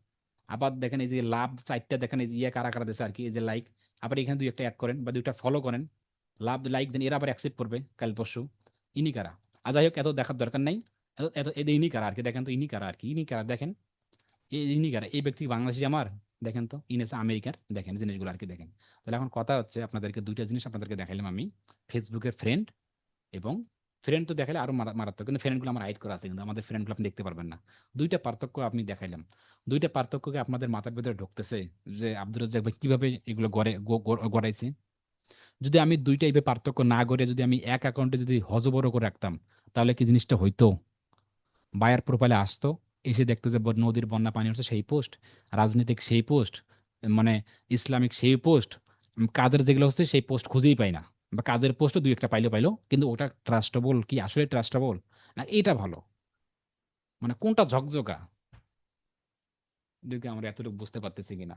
আবার দেখেন এই যে লাভ চারটা দেখেন, এই যে ইয়ে কারা কারা দিয়েছে আর কি, এই যে লাইক, আবার এখানে দুই একটা অ্যাড করেন বা দুইটা ফলো করেন, লাভ লাইক দেন, এরা আবার অ্যাকসেপ্ট করবে কাল পরশু। ইনি কারা? যাই হোক, এত দেখার দরকার নাই। এত এত এদের ইনি কারা আর কি, দেখেন তো ইনি কারা আর কি, ইনি কারা দেখেন, ইনি কারা, এই ব্যক্তি বাংলাদেশি আমার, দেখেন তো ইনি হচ্ছে আমেরিকার, দেখেন জিনিসগুলো আর কি দেখেন। তাহলে এখন কথা হচ্ছে আপনাদেরকে দুইটা জিনিস আপনাদেরকে দেখাইলাম আমি, ফেসবুকের ফ্রেন্ড এবং ফ্রেন্ড তো দেখালে আরো মারাত্মক, কিন্তু ফ্রেন্ডগুলো আমার হাইড করা আছে, কিন্তু আমাদের ফ্রেন্ডগুলো আপনি দেখতে পারবেন না। দুইটা পার্থক্য আপনি দেখাইলাম, দুইটা পার্থক্যকে আপনাদের মাথার ভিতরে ঢুকতেছে যে আব্দুর রাজ্জাক ভাই কিভাবে এগুলো গড়াইছে। যদি আমি দুইটা এইভাবে পার্থক্য না করে যদি আমি এক অ্যাকাউন্টে যদি হজবড় করে রাখতাম, তাহলে কি জিনিসটা হইতো? বায়ার প্রোফাইলে আসতো, এসে দেখতো যে নদীর বন্যা পানি হচ্ছে সেই পোস্ট, রাজনৈতিক সেই পোস্ট, মানে ইসলামিক সেই পোস্ট, কাজের যেগুলো হচ্ছে সেই পোস্ট খুঁজেই পাই না, বা কাজের পোস্টও দুই একটা পাইলো পাইলো, কিন্তু ওটা ট্রাস্টেবল কি, আসলে ট্রাস্টেবল না এটা ভালো, মানে কোনটা ঝকঝকা, দেখে আমরা এতটুকু বুঝতে পারতেছি কিনা।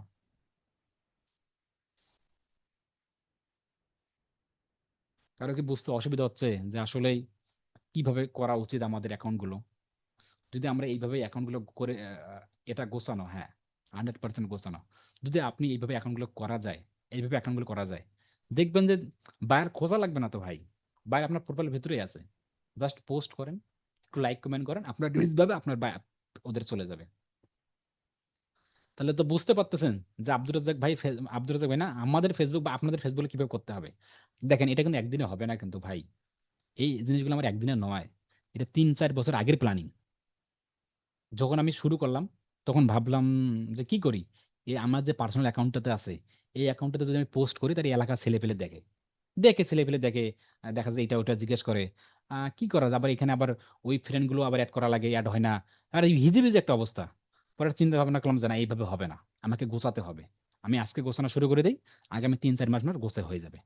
কারো কি বুঝতে অসুবিধা হচ্ছে যে আসলে কিভাবে করা উচিত আমাদের অ্যাকাউন্টগুলো? যদি আমরা এইভাবে অ্যাকাউন্টগুলো করে এটা গোছানো, হ্যাঁ 100% গোছানো, যদি আপনি এইভাবে অ্যাকাউন্টগুলো করা যায়, এইভাবে অ্যাকাউন্টগুলো করা যায়, দেখবেন যে বায়ার খোঁজা লাগবে না তো ভাই, বায়ার আপনার প্রোফাইলের ভিতরেই আছে, জাস্ট পোস্ট করেন, একটু লাইক কমেন্ট করেন, আপনার ভাবে আপনার বায়ার ওদের চলে যাবে। তাহলে তো বুঝতে পারতেছেন যে আব্দুর রাজ্জাক ভাই না, আমাদের ফেসবুক বা আপনাদের ফেসবুকে কিভাবে করতে হবে। দেখেন এটা কিন্তু একদিনে হবে না কিন্তু ভাই, এই জিনিসগুলো আমার একদিনে নয়, এটা 3-4 বছর আগের প্ল্যানিং। যখন আমি শুরু করলাম তখন ভাবলাম যে কি করি, এই আমার যে পার্সোনাল অ্যাকাউন্টটাতে আছে, এই অ্যাকাউন্টটাতে যদি আমি পোস্ট করি তার এলাকার ছেলে পেলে দেখে, ছেলে পেলে দেখে, দেখা যায় এটা ওটা জিজ্ঞেস করে, কি করা যায়, আবার এখানে আবার ওই ফ্রেন্ড গুলো আবার অ্যাড করা লাগে, অ্যাড হয় না, আর এই হিজিবিজি একটা অবস্থা। পরে চিন্তা ভাবনা করলাম যে না, এইভাবে হবে না, আমাকে গোছাতে হবে। আমি আজকে গোছানো শুরু করে দিই, আগামী 3-4 মাস আমার গোছা হয়ে যাবে।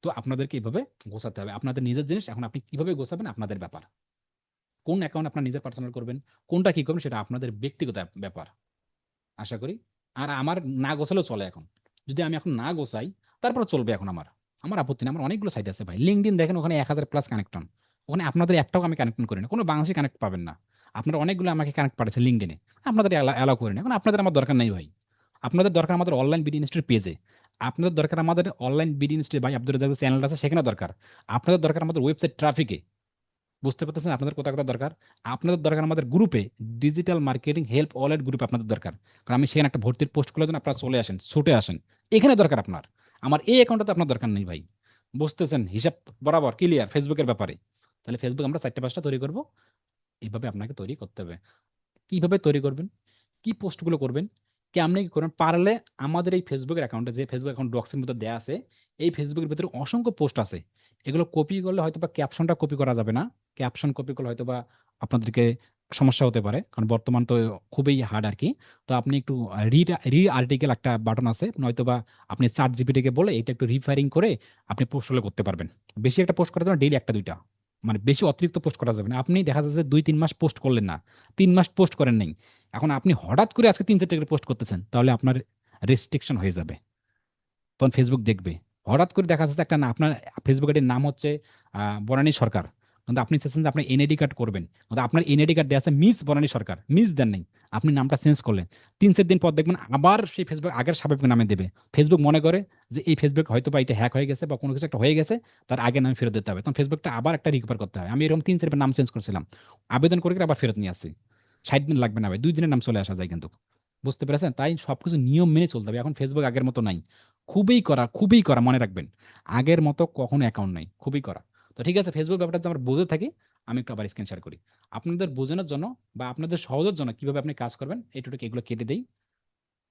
তো আপনাদেরকে এইভাবে গোছাতে হবে, আপনাদের নিজের জিনিস, এখন আপনি কিভাবে গোছাবেন আপনাদের ব্যাপার, কোন অ্যাকাউন্ট আপনার নিজের পার্সোনাল করবেন, কোনটা কি করবেন সেটা আপনাদের ব্যক্তিগত ব্যাপার, আশা করি। আর আমার না গোছালেও চলে এখন, যদি আমি এখন না গোছাই তারপর চলবে, এখন আমার আমার আপত্তি নেই, আমার অনেকগুলো সাইট আছে ভাই, লিঙ্কডইন দেখেন ওখানে 1000+ কানেকশন, ওখানে আপনাদের একটাও আমি কানেক্ট করি না, কোনো বাংলাদেশি কানেক্ট পাবেন না। আপনারা অনেকগুলো আমাকে কানেক্ট পাঠাচ্ছে লিঙ্কডইনে, আপনাদের অ্যালাউ করি না, এখন আপনাদের আমার দরকার নেই ভাই। আপনাদের দরকার আমাদের অনলাইন বিডি ইনস্টিটিউট পেজে, আপনাদের দরকার আমাদের অনলাইন বিডি ইনস্টিটিউট ভাই আব্দুর রাজ্জাক চ্যানেলটা আছে সেখানে দরকার, আপনাদের দরকার আমাদের ওয়েবসাইট ট্রাফিকে, বুঝতে পারতেছেন আপনাদের কোথায় কোথায় দরকার। আপনাদের দরকার আমাদের গ্রুপে, ডিজিটাল মার্কেটিং হেল্প ওয়ালেট গ্রুপে আপনাদের দরকার, কারণ আমি সেখানে একটা ভর্তির পোস্ট করার জন্য আপনারা চলে আসেন, ছুটে আসেন, এখানে দরকার আপনার। আমার এই অ্যাকাউন্টে আপনার দরকার নেই ভাই, বুঝতেছেন হিসাব বরাবর ক্লিয়ার ফেসবুকের ব্যাপারে। তাহলে ফেসবুক আমরা 4-5টা তৈরি করব, এইভাবে আপনাকে তৈরি করতে হবে। কিভাবে তৈরি করবেন, কি পোস্টগুলো করবেন, কেমনে কি করবেন, পারলে আমাদের এই ফেসবুকের অ্যাকাউন্টে, যে ফেসবুক অ্যাকাউন্ট ডক্সের মধ্যে দেওয়া আছে, এই ফেসবুকের ভিতরে অসংখ্য পোস্ট আছে, এগুলো কপি করলে হয়তো বা ক্যাপশনটা কপি করা যাবে না, ক্যাপশন কপি করলে হয়তো বা আপনাদেরকে সমস্যা হতে পারে, কারণ বর্তমান তো খুবই হার্ড আর কি। তো আপনি একটু আর্টিকেল একটা বাটন আছে, নয়তো বা আপনি চ্যাট জিপিটিকে বলে এটা একটু রিফারিং করে আপনি পোস্ট করতে পারবেন। বেশি একটা পোস্ট করা যাবে না, ডেইলি একটা দুইটা, মানে বেশি অতিরিক্ত পোস্ট করা যাবে না। আপনি দেখা যাচ্ছে 2-3 মাস পোস্ট করলেন না, 3 মাস পোস্ট করেন নাই, এখন আপনি হঠাৎ করে আজকে 3-4টা করে পোস্ট করতেছেন, তাহলে আপনার রেস্ট্রিকশন হয়ে যাবে, তখন ফেসবুক দেখবে। হঠাৎ করে দেখা যাচ্ছে একটা না, আপনার ফেসবুক আইডির নাম হচ্ছে বনানী সরকার, কিন্তু আপনি চাচ্ছেন যে আপনি এনআইডি কার্ড করবেন, কিন্তু আপনার এনআইডি কার্ড দেওয়া আছে মিস বনানী সরকার, মিস দেন নাই, আপনি নামটা চেঞ্জ করলেন, 3-4 দিন পর দেখবেন আবার সেই ফেসবুক আগের স্বাভাবিক নামে দেবে। ফেসবুক মনে করে যে এই ফেসবুক হয়তো বা এটা হ্যাক হয়ে গেছে বা কোনো কিছু একটা হয়ে গেছে, তার আগে নামে ফেরত দিতে হবে, তখন ফেসবুকটা আবার একটা রিকভার করতে হয়। আমি এরকম 3-4 বার নাম চেঞ্জ করছিলাম, আবেদন করে আবার ফেরত নিয়ে আসি, 60 দিন লাগবে না ভাই, 2 দিনের নাম চলে আসা যায় কিন্তু। বুঝতে পেরেছেন? তাই সবকিছু নিয়ম মেনে চলতে হবে। এখন ফেসবুক আগের মতো নাই, খুবই করা মনে রাখবেন। আগের মতো কখনো অ্যাকাউন্ট নাই, খুবই করা। তো ঠিক আছে, ফেসবুক ব্যাপারটা যদি আমরা বুঝে থাকি, আমি একটু আবার স্ক্রিন শেয়ার করি আপনাদের বোঝানোর জন্য বা আপনাদের সহজের জন্য, কিভাবে আপনি কাজ করবেন এইটুকু, এগুলো কেটে দেই,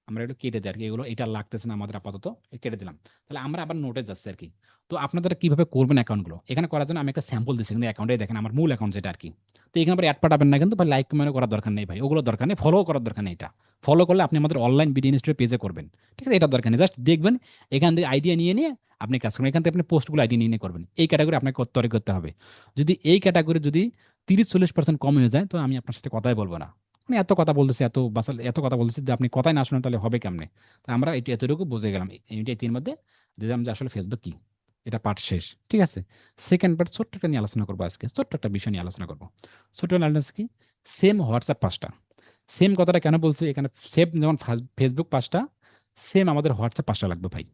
আমরা একটু কেটে দিই আর কি, এগুলো এটা লাগতেছে না আমাদের আপাতত, কেটে দিলাম। তাহলে আমরা আবার নোটে যাচ্ছি আর কি। তো আপনারা কিভাবে করবেন অ্যাকাউন্টগুলো, এখানে করার জন্য আমি একটা স্যাম্পল দিচ্ছি, কিন্তু অ্যাকাউন্টে দেখেন আমার মূল অ্যাকাউন্ট যেটা আর কি। তো এখানে আবার অ্যাড পাঠাবেন না কিন্তু, ভাই লাইক কমেন্ট করার দরকার নেই ভাই, ওগুলো দরকার নেই, ফলো করার দরকার নেই। এটা ফলো করলে আপনি আমাদের অনলাইন বিডি ইনস্টিটিউট পেজে করবেন, ঠিক আছে, এটা দরকার নেই, জাস্ট দেখবেন, এখান থেকে আইডিয়া নিয়ে নিয়ে আপনি কাজ করবেন, এখান থেকে আপনি পোস্টগুলো আইডিয়া নিয়ে নিয়ে করবেন। এই ক্যাটাগরি আপনাকে তৈরি করতে হবে। যদি এই ক্যাটাগরি যদি 30-40% কম হয়ে যায়, তো আমি আপনার সাথে কথাই বলবো না। মানে এত কথা বলতেছি, এত কথা বলতেছি, যে আপনি কথাই না শুনেন তাহলে হবে কেমনে? তো আমরা এটুকু বুঝে গেলাম, এটির মধ্যে দিলাম যে আসলে ফেসবুক কি। এটা পার্ট শেষ, ঠিক আছে। সেকেন্ড পার্ট ছোট্ট একটা নিয়ে আলোচনা করবো আজকে, ছোট্ট একটা বিষয় নিয়ে আলোচনা করবো। ছোট্ট অ্যানালিসিস কি, সেম হোয়াটসঅ্যাপ পাঁচটা। সেম কথাটা কেন বলছি এখানে, সেম যেমন ফেসবুক পাঁচটা, সেম আমাদের হোয়াটসঅ্যাপ পাঁচটা লাগবে ভাই।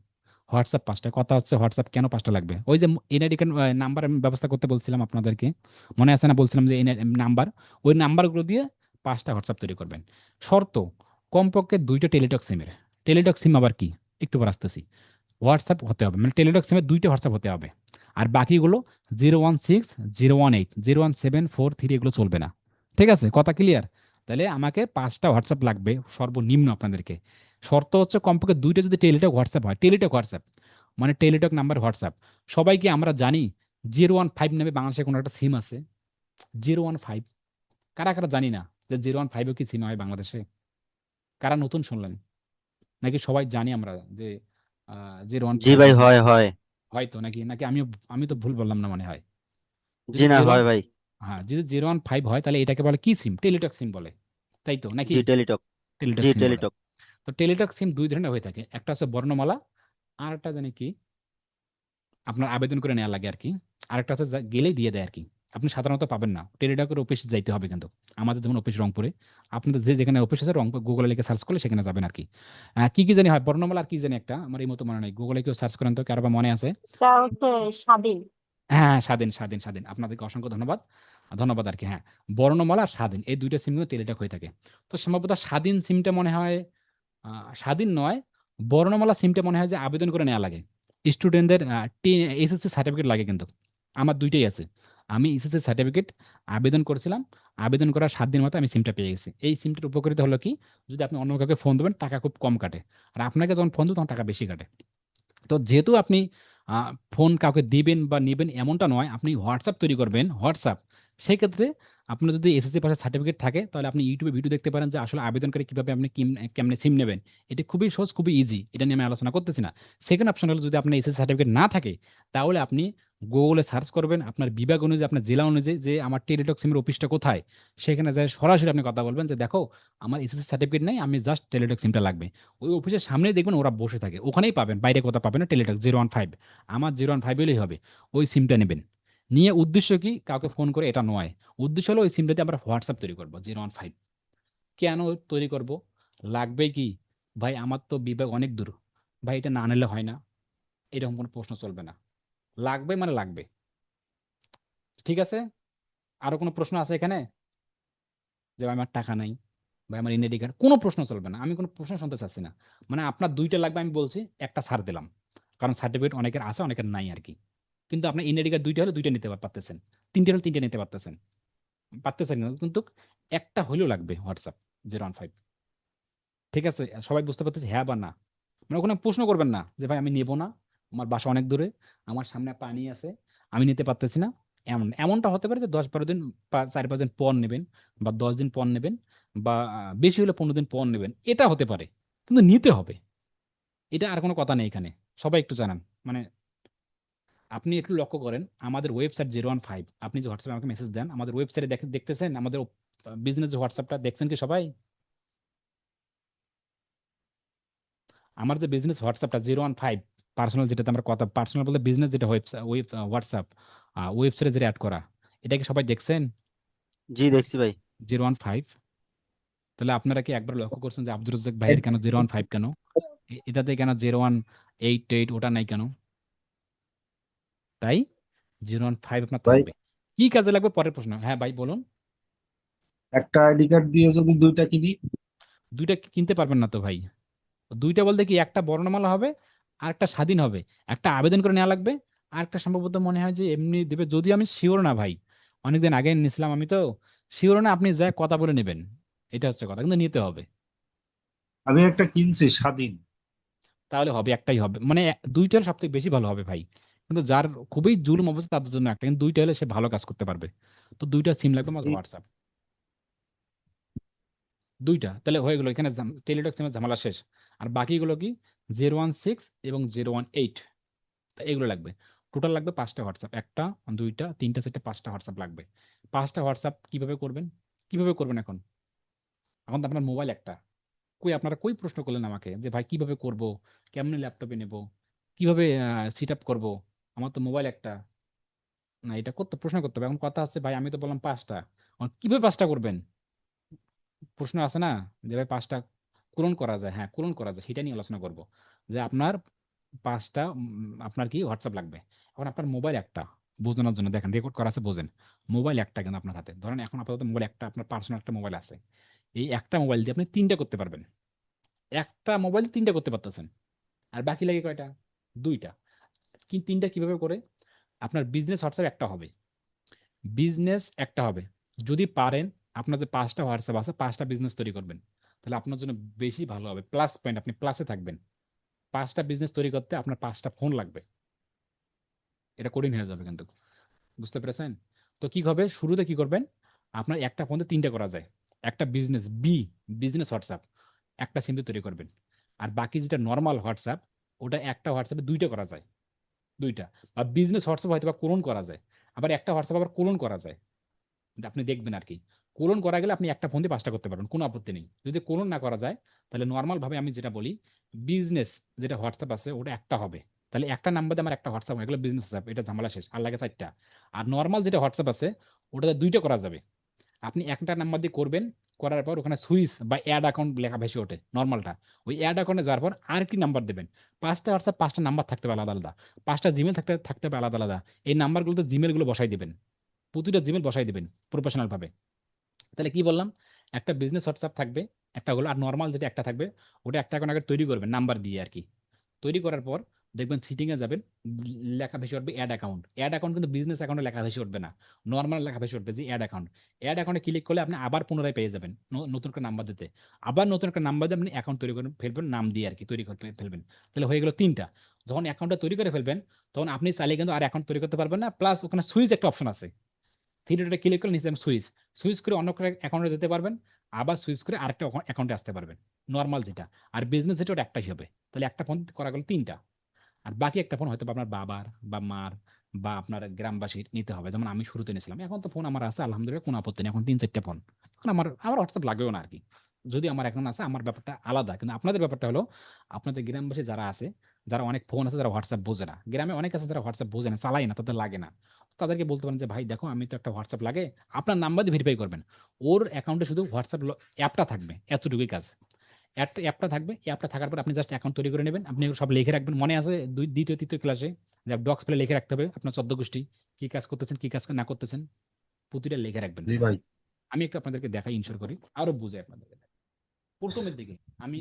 হোয়াটসঅ্যাপ পাঁচটা, কথা হচ্ছে হোয়াটসঅ্যাপ কেন পাঁচটা লাগবে, ওই যে এনআইডি নাম্বার আমি ব্যবস্থা করতে বলছিলাম আপনাদেরকে, মনে আছে না? বলছিলাম যে নাম্বার, ওই নাম্বারগুলো দিয়ে পাঁচটা হোয়াটসঅ্যাপ তৈরি করবেন। শর্ত, কমপক্ষে দুইটা টেলিটক সিমের। টেলিটক সিম আবার কি, একটু পর আসতেছি। হোয়াটসঅ্যাপ হতে হবে, মানে টেলিটক সিমে দুইটা হোয়াটসঅ্যাপ হতে হবে। আর বাকিগুলো 016, 018, 01743 এগুলো চলবে না। ঠিক আছে, কথা ক্লিয়ার? তাহলে আমাকে পাঁচটা হোয়াটসঅ্যাপ লাগবে সর্বনিম্ন আপনাদেরকে। শর্ত হচ্ছে কমপক্ষে দুইটা যদি টেলিটক হোয়াটসঅ্যাপ হয়, টেলিটক হোয়াটসঅ্যাপ মানে টেলিটক নাম্বার হোয়াটসঅ্যাপ। সবাইকে আমরা জানি 015 নামে বাংলাদেশে কোনো একটা সিম আছে, 015। কারা কারা জানি না যে 015ও কি সিম হয় বাংলাদেশে? কারা নতুন শুনলেন? নাকি সবাই জানি আমরা যে জিরো ওয়ান জি ফাইভ ভাই, হয় হয়। হয়তো, নাকি নাকি আমি আমি তো ভুল বললাম না মনে হয়। জি যদি না, জিরো হয় ভাই। হ্যাঁ, যদি 015 হয় তাহলে এটাকে বলে কি সিম? টেলিটক সিম বলে, তাই তো নাকি? জি টেলিটক। টেলিটক জি সিম বলে। টেলিটক। তো টেলিটক সিম দুই ধরনের হয়ে থাকে, একটা হচ্ছে বর্ণমালা, আর একটা জানি কি আপনার আবেদন করে নেওয়া লাগে আর কি। আরেকটা হচ্ছে গেলেই দিয়ে দেয় আর কি। আপনি সাধারণত পাবেন না, টেলিটকের অফিসে যাইতে হবে কিন্তু। আমাদের যেমন অফিস রংপুরে, আপনাদের যে যেখানে অফিস আছে রংপুর গুগলে লিখে সার্চ করলে সেখানে যাবেন আর কি। কি কি জানি হয় বর্ণমালা, আর কি জানি একটা আমার এই মতো মনে নাই, গুগলে কেউ সার্চ করেন তো, কারো বা মনে আছে? এটা হচ্ছে স্বাধীন। হ্যাঁ, হ্যাঁ, স্বাধীন, স্বাধীন, স্বাধীন। আপনাদেরকে অসংখ্য ধন্যবাদ। ধন্যবাদ আরকি, হ্যাঁ। বর্ণমালা আর স্বাধীন এই ২ টা সিম কিন্তু টেলিটক হয়ে থাকে। তো সম্ভবত স্বাধীন সিমটা মনে হয় আ স্বাধীন নয়, বর্ণমালা সিমটা মনে হয় যে আবেদন করে নেয়া লাগে। স্টুডেন্টদের এসএসসি সার্টিফিকেট লাগে কিন্তু। আমার ২ টাই আছে। আমি এসএসসি সার্টিফিকেট আবেদন করেছিলাম। আবেদন করার ৭ দিন মাথায় আমি সিমটা পেয়ে গেছি। এই সিমটার উপকারিতা হলো কি, যদি আপনি অন্য কাউকে ফোন দিবেন টাকা খুব কম কাটে। আর আপনাকে যখন ফোন দিব তখন টাকা বেশি কাটে। তো যেহেতু আপনি আ ফোন কাউকে দিবেন বা নিবেন এমনটা নয়, আপনি WhatsApp তৈরি করবেন, WhatsApp। সেক্ষেত্রে আপনার যদি এসএসসি পাসের সার্টিফিকেট থাকে তাহলে আপনি YouTube এ ভিডিও দেখতে পারেন যে আসলে আবেদনকারী কিভাবে আপনি কেমনে সিম নেবেন। এটি খুবই সহজ, খুবই ইজি। এটা নিয়ে আমি আলোচনা করতেছি না। সেকেন্ড অপশন হলো যদি আপনার এসএসসি সার্টিফিকেট না থাকে তাহলে আপনি Google এ সার্চ করবেন আপনার বিভাগ অনুযায়ী, আপনার জেলা অনুযায়ী যে আমার টেলিটক সিমের অফিসটা কোথায়? সেখানে যেয়ে সরাসরি আপনি কথা বলবেন যে, "দেখো আমার এসএসসি সার্টিফিকেট নেই, আমি জাস্ট টেলিটক সিমটা লাগবে।" ওই অফিসের সামনেই দেখবেন ওরা বসে থাকে। ওখানেই পাবেন। বাইরে কোথাও পাবেন না টেলিটক 015। আমার 015 হলেই হবে। ওই সিমটা নিবেন। নিয়ে উদ্দেশ্য কি? কাউকে ফোন করে এটা নয়। উদ্দেশ্য হলো ওই সিমটা দিয়ে আমরা WhatsApp তৈরি করব 015। কেন তৈরি করব? লাগবে কি? ভাই আমার তো বিভাগ অনেক দূর। ভাই এটা না নিলে হয় না। এরকম কোনো প্রশ্ন চলবে না। লাগবে মানে লাগবে। ঠিক আছে? আরো কোনো প্রশ্ন আছে এখানে? যে ভাই আমার টাকা নাই, ভাই আমার এনআইডি কার্ড, কোনো প্রশ্ন চলবে না। আমি কোনো প্রশ্ন শুনতে চাচ্ছি না। মানে আপনার ২ টা লাগবে আমি বলছি, ১ টা ছাড় দিলাম। কারণ সার্টিফিকেট অনেকের আছে, অনেকের নাই আরকি। কিন্তু আপনার এনআইডি কার্ড ২ টা হলে ২ টা নিতে পারতেছেন। ৩ টা হলে ৩ টা নিতে পারতেছেন। পারতেছেন না কিন্তু একটা হইলেও লাগবে WhatsApp 015। ঠিক আছে? সবাই বুঝতে পারতেছে হ্যাঁ বা না? মানে ওখানে প্রশ্ন করবেন না যে, "ভাই আমি নেব না। আমার বাসা অনেক দূরে। আমার সামনে পানি আছে। আমি নিতে পারতেছি না।" এমনটা হতে পারে যে ১০-১২ দিন ৪-৫ দিন পর নেবেন বা ১০ দিন পর নেবেন বা বেশি হলে ১৫ দিন পর নেবেন। এটা হতে পারে। কিন্তু নিতে হবে। এটা আর কোনো কথা নেই এখানে। সবাই একটু জানান। মানে আপনি একটু লক্ষ্য করেন আমাদের ওয়েবসাইট 015, আপনি যে WhatsApp এ আমাকে মেসেজ দেন, আমাদের ওয়েবসাইটে দেখতেছেন আমাদের বিজনেস যে WhatsApp টা দেখছেন কি সবাই? আমার যে বিজনেস হোয়াটসঅ্যাপটা 015 পার্সোনাল, যেটাতে আমরা কথা পার্সোনাল বলতে বিজনেস যেটা হোয়াটসঅ্যাপ ওয়েবসাইটে যেটা এড করা, এটা কি সবাই দেখছেন? জি দেখছি ভাই। 015। তাহলে আপনারা কি একবার লক্ষ্য করছেন যে আব্দুর রাজ্জাক ভাইয়ের কেন 015 কেন? এটাতে কেন 0188 ওটা নাই কেন? তাই 015 আপনার ভাই থাকবে। কি কাজে লাগবে পরের প্রশ্ন। হ্যাঁ ভাই বলুন। একটা আইডি কার্ড দিয়ে যদি দুইটা কিনি, ২ টা কিনতে পারবেন না তো ভাই। ২ টা বলতে কি একটা বর্ণমালা হবে, আরেকটা স্বাধীন হবে। একটা আবেদন করে নেয়া লাগবে। আরেকটা সম্ভবত মনে হয় যে এমনি দিবে। যদিও আমি সিওর না ভাই। অনেকদিন আগে নিছিলাম আমি তো। সিওর না, আপনি যায়া কথা বলে নিবেন। এটা হচ্ছে কথা। কিন্তু নিতে হবে। আমি একটা কিনছি স্বাধীন। তাহলে হবে, একটাই হবে। মানে ২ টা হলে সবথেকে বেশি ভালো হবে ভাই। কিন্তু যার খুবই জুলুম অবস্থা তাদের জন্য একটা। কিন্তু ২ টা হলে সে ভালো কাজ করতে পারবে। তো ২ টা সিম লাগবে আমার এই WhatsApp। ২ টা। তাহলে হয়ে গেল। এখানে টেলিটক সিমের ঝামেলা শেষ। আর বাকিগুলো কি? 016 এবং 018। তা এগুলো লাগবে। টোটাল লাগবে ৫ টা হোয়াটসঅ্যাপ। ১ টা, ২ টা, ৩ টা, ৪ টা, ৫ টা হোয়াটসঅ্যাপ লাগবে। ৫ টা হোয়াটসঅ্যাপ কিভাবে করবেন? কিভাবে করবেন এখন? এখন তো আপনার মোবাইল একটা। আপনারা কই প্রশ্ন করলেন আমাকে যে, "ভাই কিভাবে করব? কেমনে ল্যাপটপে নেব? কিভাবে সেটআপ করব?" আমার তো মোবাইল একটা। না, এটা করতে প্রশ্ন করতে হবে। এখন কথা আছে ভাই, আমি তো বললাম 5টা। এখন কিভাবে 5টা করবেন? প্রশ্ন আছে না, যে ভাই 5টা পূরণ করা যায়? হ্যাঁ, পূরণ করা যায়, সেটা নিয়ে আলোচনা করব। যে আপনার 5টা আপনার কি হোয়াটসঅ্যাপ লাগবে। এখন আপনার মোবাইল একটা, বোঝানোর জন্য দেখেন, রেকর্ড করা আছে, বোঝেন। মোবাইল একটা কিন্তু আপনার হাতে, ধরেন এখন আপাতত মোবাইল একটা, আপনার পার্সোনাল একটা মোবাইল আছে। এই একটা মোবাইল দিয়ে আপনি 3টা করতে পারবেন। একটা মোবাইল 3টা করতে পারতেছেন। আর বাকি লাগে কয়টা? 2টা। কি 3টা কিভাবে করে? আপনার বিজনেস হোয়াটসঅ্যাপ একটা হবে, বিজনেস একটা হবে। যদি পারেন, আপনার যে 5টা হোয়াটসঅ্যাপ আছে, 5টা বিজনেস তৈরি করবেন, তাহলে আপনার জন্য বেশি ভালো হবে। প্লাস পয়েন্ট, আপনি প্লাসে থাকবেন। 5টা বিজনেস তৈরি করতে আপনার 5টা ফোন লাগবে, এটা কঠিন হয়ে যাবে কিন্তু। বুঝতে পেরেছেন? তো কি হবে, শুরুতে কি করবেন, আপনার একটা ফোনে 3টা করা যায়। একটা বিজনেস বিজনেস হোয়াটসঅ্যাপ একটা সিম দিয়ে তৈরি করবেন। আর বাকি যেটা নর্মাল হোয়াটসঅ্যাপ, ওটা একটা হোয়াটসঅ্যাপে 2টা করা যায়। 2টা। বা বিজনেস হোয়াটসঅ্যাপ হয়তো বা ক্লোন করা যায়। আবার একটা হোয়াটসঅ্যাপ আবার ক্লোন করা যায়। কিন্তু আপনি দেখবেন আর কি, কোলন করা গেলে আপনি একটা ফোন দিয়ে 5টা করতে পারবেন, কোনো আপত্তি নেই। যদি কোলন না করা যায়, তাহলে নর্মাল ভাবে আমি যেটা বলি, বিজনেস যেটা হোয়াটসঅ্যাপ আছে ওটা একটা হবে। তাহলে একটা নাম্বার দিয়ে আমার একটা হোয়াটসঅ্যাপ হয়ে গেলো বিজনেস অ্যাপ, এটা ঝামেলা শেষ, আর লাগে 4টা। আর নর্মাল যেটা হোয়াটসঅ্যাপ আছে, ওটাতে 2টা করা যাবে। আপনি একটা নাম্বার দিয়ে করবেন, করার পর ওখানে সুইচ বা অ্যাড অ্যাকাউন্ট লেখা ভেসে ওঠে নর্মালটা। ওই অ্যাড অ্যাকাউন্টে যাওয়ার পর আরেকটি নাম্বার দেবেন। 5টা হোয়াটসঅ্যাপ, 5টা নাম্বার থাকতে হবে আলাদা আলাদা। 5টা জিমেল থাকতে থাকতে হবে আলাদা আলাদা। এই নাম্বারগুলোতে জিমেলগুলো বসাই দিবেন, প্রতিটা জিমেল বসাই দিবেন প্রফেশনাল ভাবে। তাহলে কি বললাম, একটা বিজনেস হোয়াটসঅ্যাপ থাকবে, একটা হলো। আর নর্মাল যেটা একটা থাকবে, ওটা একটা এখন আগে তৈরি করবেন নাম্বার দিয়ে আর কি। তৈরি করার পর দেখবেন সিটিং এ যাবেন, লেখা ভেসে উঠবে অ্যাড অ্যাকাউন্ট। অ্যাড অ্যাকাউন্ট কিন্তু বিজনেস অ্যাকাউন্টে লেখা ভেসে উঠবে না, নর্মাল লেখা ভেসে উঠবে যে অ্যাড অ্যাকাউন্ট। অ্যাড অ্যাকাউন্টে ক্লিক করলে আপনি আবার পুনরায় পেয়ে যাবেন নতুন একটা নাম্বার দিতে। আবার নতুন একটা নাম্বার দিয়ে আপনি অ্যাকাউন্ট তৈরি করে ফেলবেন, নাম দিয়ে আর কি তৈরি করে ফেলবেন। তাহলে হয়ে গেল 3টা। যখন অ্যাকাউন্টটা তৈরি করে ফেলবেন, তখন আপনি চাইলে কিন্তু আর অ্যাকাউন্ট তৈরি করতে পারবেন না। প্লাস ওখানে সুইচ একটা অপশন আছে, থ্রি ডটে ক্লিক করে নিচে সুইচ, সুইচ করে অন্য অ্যাকাউন্টে যেতে পারবেন। আবার সুইচ করে আরেকটা অ্যাকাউন্টে আসতে পারবেন, নর্মাল যেটা। আর বিজনেস যেটা ওটা একটাই হবে। তাহলে একটা ফোন করা গেল 3টা। আর বাকি একটা ফোন হয়তো বা আপনার বাবার বা মার বা আপনার গ্রামবাসীর নিতে হবে, যেমন আমি শুরুতে নিয়েছিলাম। এখন তো ফোন আমার আছে আলহামদুলিল্লাহ, কোনো আপত্তি নেই, এখন 3-4টা ফোন। এখন আমার আমার হোয়াটসঅ্যাপ লাগবেও না আর কি। যদি আমার এখন আছে, আমার ব্যাপারটা আলাদা। কিন্তু আপনাদের ব্যাপারটা হলো, আপনাদের গ্রামবাসী যারা আছে, যারা অনেক ফোন আছে, যারা হোয়াটসঅ্যাপ বোঝে না, গ্রামে অনেক আছে যারা হোয়াটসঅ্যাপ বোঝে না, চালাই না, তাদের লাগে না। তাদেরকে বলতে পারেন যে ভাই দেখো, আমি তো একটা হোয়াটসঅ্যাপ লাগে, আপনার নাম্বার দিয়ে ভেরিফাই করবেন। ওর অ্যাকাউন্টে শুধু হোয়াটসঅ্যাপ অ্যাপটা থাকবে, এতটুকুই কাজ। অ্যাপটা থাকবে, অ্যাপটা থাকার পর আপনি জাস্ট অ্যাকাউন্ট তৈরি করে নেবেন। আপনি সব লিখে রাখবেন, মনে আছে দ্বিতীয় তৃতীয় ক্লাসে যে ডক্স ফেলে লিখে রাখতে হবে আপনার 14 গোষ্ঠী, কি কাজ করতেছেন কি কাজ না করতেছেন, প্রতিটা লিখে রাখবেন। জি ভাই। আমি একটু আপনাদেরকে দেখাই, ইনশোর করি, আরো বুঝে আপনাদেরকে। প্রথমের দিকে আমি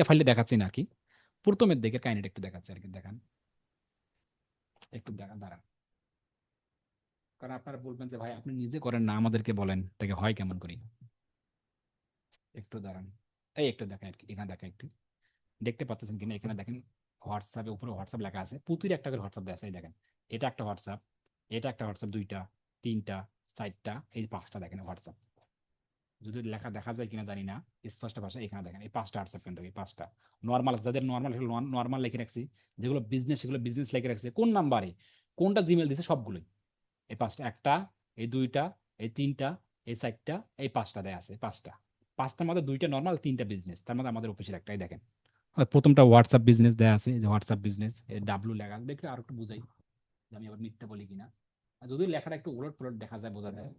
ফাইলে দেখাচ্ছি না আর কি, প্রথমের দিকে কাহিনীটা একটু দেখাচ্ছি আর কি, দেখান, একটু দেখান দাঁড়ান। কারণ আপনারা বলবেন যে ভাই আপনি নিজে করেন না, আমাদেরকে বলেন, তাকে হয় কেমন করি। একটু দাঁড়ান, এই একটু দেখেন আর কি, এখানে দেখেন একটু, দেখতে পাচ্ছেন কিনা এখানে দেখেন। হোয়াটসঅ্যাপে উপরে হোয়াটসঅ্যাপ লেখা আছে, প্রতির একটা করে হোয়াটসঅ্যাপ দেওয়া আছে, এই দেখেন। এটা একটা হোয়াটসঅ্যাপ, এটা একটা হোয়াটসঅ্যাপ, 2টা, 3টা, 4টা, এই 5টা দেখেন হোয়াটসঅ্যাপ। যদি লেখা দেখা যায় কিনা জানি না স্পষ্ট ভাষা, এখানে দেখেন এই 5টা হোয়াটসঅ্যাপ, কিন্তু এই 5টা নর্মাল আছে, যাদের নর্মাল নর্মাল লিখে রাখছি। যেগুলো বিজনেস, সেগুলো বিজনেস লিখে রাখছে কোন নাম্বারে, কোনটা জিমেল দিছে সবগুলোই। এই 5টা, একটা, এই 2টা, এই 3টা, এই 4টা, এই 5টা দেয়া আছে, 5টা। 5টার মধ্যে 2টা নর্মাল, 3টা বিজনেস, তার মধ্যে আমাদের অফিসের একটাই দেখেন। আর প্রথমটা হোয়াটসঅ্যাপ বিজনেস দেয়া আছে, যে হোয়াটসঅ্যাপ বিজনেস, ডাব্লু লেখা আছে। দেখলে আর একটু বুঝাই যে আমি আবার মিথ্যা বলি কিনা। আর যদি লেখাটা একটু উলট পুলট দেখা যায়, বোঝা যায়।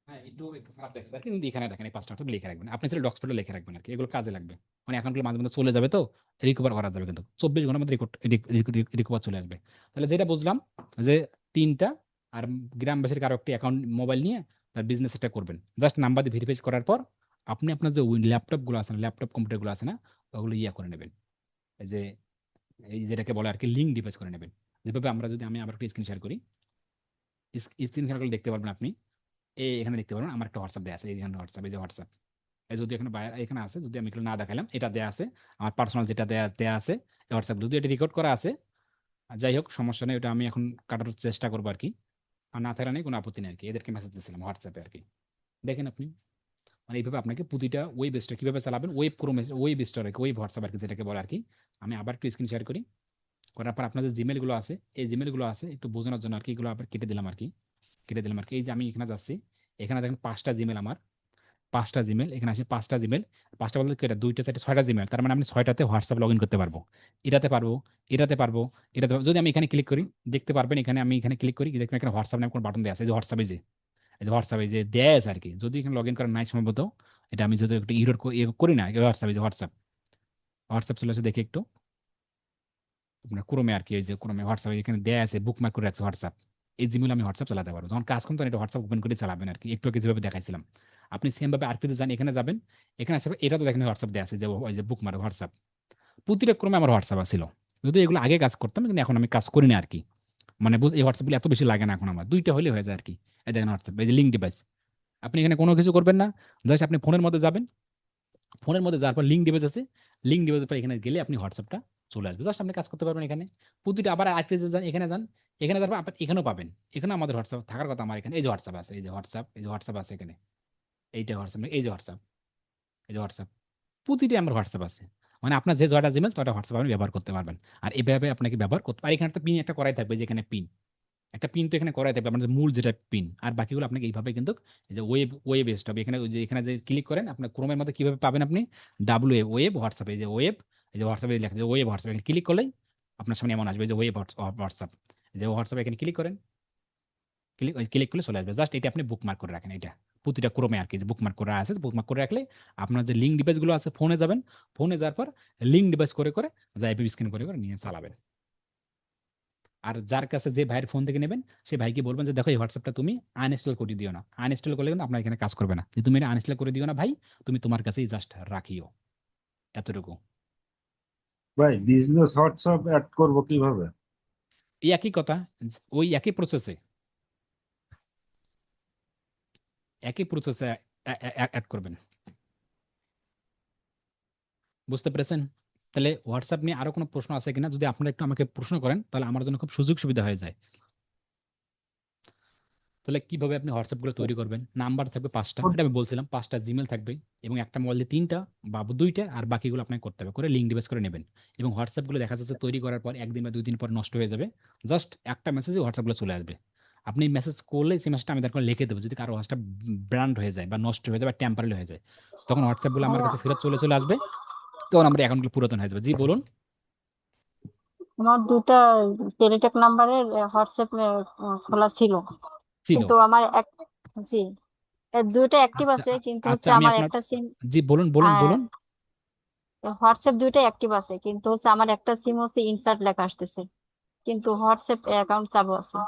হ্যাঁ, একটু একটু খারাপ দেখতে পারে, কিন্তু এখানে দেখেন এই 5টা হোয়াটসঅ্যাপ লিখে রাখবেন। আপনি চাইলে ডক্সপেটে লিখে রাখবেন আর কি, এগুলো কাজে লাগবে। মানে অ্যাকাউন্টগুলো মাঝে মাঝে চলে যাবে, তো রিকভার করা যাবে, কিন্তু 24 ঘন্টার মধ্যে রিকভার চলে আসবে। তাহলে যেটা বুঝলাম, যে 3টা। আর গ্রামবাসীর কারো একটি অ্যাকাউন্ট মোবাইল নিয়ে তার বিজনেস এটা করবেন, জাস্ট নাম্বার দিয়ে ভেরিফাই করার পর আপনি আপনার যে ল্যাপটপ গুলো আছে না, ল্যাপটপ কম্পিউটার গুলো আছে না, ওগুলো ইয়া করে নেবেন। এই যে এই যেটাকে বলে আর কি, লিঙ্ক ডিভাইস করে নেবেন। যেভাবে আমরা, যদি আমি আবার একটু স্ক্রিন শেয়ার করি, স্ক্রিন শেয়ার করলে দেখতে পারবেন আপনি। এখানে দেখতে পারবেন আমার একটা হোয়াটসঅ্যাপ দেওয়া আছে, এই হোয়াটসঅ্যাপ, এই যে হোয়াটসঅ্যাপ। এই যদি এখানে বাইরে এখানে আছে, যদি আমি এগুলো না দেখালাম, এটা দেয়া আছে আমার পার্সোনাল, যেটা দেয়া দেয়া আছে এই হোয়াটসঅ্যাপ, যদি এটা রেকর্ড করা আছে। আর যাই হোক, সমস্যা নেই, ওটা আমি এখন কাটানোর চেষ্টা করবো আর কি। আর না থাকলে নেই, কোনো আপত্তি নেই আর কি। এদেরকে মেসেজ দিয়েছিলাম হোয়াটসঅ্যাপে আর কি। দেখেন আপনি, মানে এইভাবে আপনাকে প্রতিটা ওয়েব স্টোর কিভাবে চালাবেন, ওয়েব ক্রোম, ওয়েব স্টোর আর কি, ওয়েব হোয়াটসঅ্যাপ আর কি যেটাকে বলে আর কি। আমি আবার একটু স্ক্রিন শেয়ার করি, করার পর আপনাদের জিমেল গুলো আছে, এই জিমেল গুলো আছে একটু বোঝানোর জন্য আর কি, এগুলো আবার কেটে দিলাম আর কি, কেটে দিলাম আর কি। এই যে আমি এখানে যাচ্ছি, এখানে দেখেন 5টা জিমেল আমার। 5টা জিমেল, এখানে আসি 5টা জিমেল, 5টা বলতে কি এটা 2টা 4টা 6টা জিমেল, তার মানে আমি 6টাতে হোয়াটসঅ্যাপ লগ ইন করতে পারবো, এটাতে পারবো, এটাতে পারবো, এটাতে পারবো। যদি আমি এখানে ক্লিক করি দেখতে পারবেন, এখানে আমি এখানে ক্লিক করি দেখবেন এখানে হোয়াটসঅ্যাপ নামে কোনো বাটন দেওয়া আছে, এই যে হোয়াটসঅ্যাপে যে এই যে হোয়াটসঅ্যাপে যে দেয়া আছে আর কি। যদি এখানে লগ ইন করা নাই সম্ভবত, এটা আমি যদি একটু ইউরোড করি না, হোয়াটসঅ্যাপে যে হোয়াটসঅ্যাপ হোয়াটসঅ্যাপ চলে আসে দেখি একটু আপনার ক্রোমে আর কি, এই যে ক্রোমে হোয়াটসঅ্যাপ এখানে দেয়া আছে, বুকমার্ক করে রাখছে হোয়াটসঅ্যাপ। এই জিমেল আমি হোয়াটসঅ্যাপ চালাতে পারবো, যখন কাজ করুন তখন এটা হোয়াটসঅ্যাপ ওপেন করে চালাবেন আর কি, একটু আগে যেভাবে দেখাইছিলাম। আপনি সেম ভাবে আরপিতে যান, এখানে যাবেন, এখানে আসলে এটা তো দেখেন হোয়াটসঅ্যাপ দেয়া আছে, যে ওই যে বুকমার্ক হোয়াটসঅ্যাপ, প্রতিটা ক্রমে আমার হোয়াটসঅ্যাপ ছিল। যদি এগুলো আগে কাজ করতাম, কিন্তু এখন আমি কাজ করি না আর কি। মানে এই হোয়াটসঅ্যাপগুলো এত বেশি লাগে না এখন, আমার 2টা হলে হয়ে যায় আর কি। এই দেখেন হোয়াটসঅ্যাপ, এই যে লিঙ্ক ডিভাইস, আপনি এখানে কোনো কিছু করবেন না, জাস্ট আপনি ফোনের মধ্যে যাবেন, ফোনের মধ্যে যাওয়ার পর লিঙ্ক ডিভাইস আছে, লিঙ্ক ডিভাইসের পর এখানে গেলে আপনি হোয়াটসঅ্যাপটা চলে আসবে, জাস্ট আপনি কাজ করতে পারবেন এখানে। প্রতিটা আবার আরেকটা যে যান, এখানে যান, এখানে তারপর আপনি এখানেও পাবেন, এখানে আমাদের হোয়াটসঅ্যাপ থাকার কথা। আমার এখানে এই যে হোয়াটসঅ্যাপ আছে, এই যে হোয়াটসঅ্যাপ, এই যে হোয়াটসঅ্যাপ আছে এখানে, এইটা হোয়াটসঅ্যাপ, এই যে হোয়াটসঅ্যাপ, এই যে হোয়াটসঅ্যাপ, প্রতিটি আমার হোয়াটসঅ্যাপ আছে। মানে আপনার যে জয়টা জিমেল তয়টা হোয়াটসঅ্যাপ আপনি ব্যবহার করতে পারবেন। আর এভাবে আপনাকে ব্যবহার করতে, আর এখানে একটা পিন একটা করাই থাকবে, যে এখানে পিন একটা পিন তো এখানে করাই থাকবে, আমাদের মূল যেটা পিন। আর বাকিগুলো আপনাকে এইভাবে কিন্তু এই যে ওয়েব এসড হবে, এখানে ওই যে এখানে যে ক্লিক করেন, আপনার ক্রোমের মধ্যে কিভাবে পাবেন আপনি, ডাব্লিউ ওয়েব হোয়াটসঅ্যাপ, এই যে ওয়েব, এই যে হোয়াটসঅ্যাপে লেখা যে ওয়েব হোয়াটসঅ্যাপ, এখানে ক্লিক করলেই আপনার সামনে এমন আসবে, এই যে ওয়েব হোয়াটসঅ্যাপ, এই যে হোয়াটসঅ্যাপ এখানে ক্লিক করেন, ক্লিক করলে চলে আসবে। জাস্ট এটা আপনি বুকমার্ক করে রাখেন, এটা প্রতিটা ক্রমে আর কি, যে বুকমার্ক করা আছে, বুকমার্ক করে রাখলে আপনার যে লিঙ্ক ডিভাইসগুলো আছে, ফোনে যাবেন, ফোনে যাওয়ার পর লিঙ্ক ডিভাইস করে করে যা এপি স্ক্যান করে করে নিয়ে চালাবেন। আর যার কাছে যে ভাইয়ের ফোন থেকে নেবেন, সেই ভাইকে বলবেন যে দেখো এই হোয়াটসঅ্যাপটা তুমি আনইনস্টল করে দিও না, আনইনস্টল করলে কিন্তু আপনার এখানে কাজ করবে না, যে তুমি এটা আনইনস্টল করে দিও না ভাই, তুমি তোমার কাছেই জাস্ট রাখিও, এতটুকু। ভাই বিজনেস হোয়াটসঅ্যাপ অ্যাড করব কিভাবে? এই একই কথা, ওই একই প্রসেসে, একই প্রসেসে অ্যাড করবেন। বুঝতে পেরেছেন? তাহলে হোয়াটসঅ্যাপ নিয়ে আরো কোনো প্রশ্ন আছে কিনা, যদি আপনারা একটু আমাকে প্রশ্ন করেন তাহলে আমার জন্য খুব সুযোগ সুবিধা হয়ে যায়। তাহলে কিভাবে আপনি হোয়াটসঅ্যাপ গুলো তৈরি করবেন? নাম্বার থাকবে 5টা, এটা আমি বলছিলাম, 5টা জিমেল থাকবে, এবং একটা মোবাইলে 3টা বা 2টা, আর বাকিগুলো আপনাকে করতে হবে, করে লিঙ্ক ডিভাইস করে নেবেন। এবং হোয়াটসঅ্যাপ গুলো দেখা যাচ্ছে তৈরি করার পর 1 দিন বা 2 দিন পর নষ্ট হয়ে যাবে, জাস্ট একটা মেসেজে হোয়াটসঅ্যাপ গুলো চলে আসবে। আপনি মেসেজ করলে সেই মেসেজটা আমি তারপর লিখে দেবো, যদি কারো হোয়াটসঅ্যাপ ব্র্যান্ড হয়ে যায় বা নষ্ট হয়ে যায় বা টেম্পারারি হয়ে যায়, তখন হোয়াটসঅ্যাপ গুলো আমার কাছে ফেরত চলে চলে আসবে, তখন আমার অ্যাকাউন্টগুলো পুরাতন হয়ে যাবে। জি বলুন। আমার দুটা টেলিটক নাম্বারের হোয়াটসঅ্যাপ খোলা ছিল, ছিল। কিন্তু আমার এক, জি, দুইটা অ্যাক্টিভ আচ্ছা আছে, কিন্তু আচ্ছা, হচ্ছে আমি আমার আপনার, একটা সিম, জি বলুন বলুন বলুন। হোয়াটসঅ্যাপ দুইটা অ্যাক্টিভ আছে, কিন্তু হচ্ছে আমার একটা সিম হচ্ছে ইনসার্ট লেখা আসতেছে, কিন্তু হোয়াটসঅ্যাপ অ্যাকাউন্ট চালু আছে,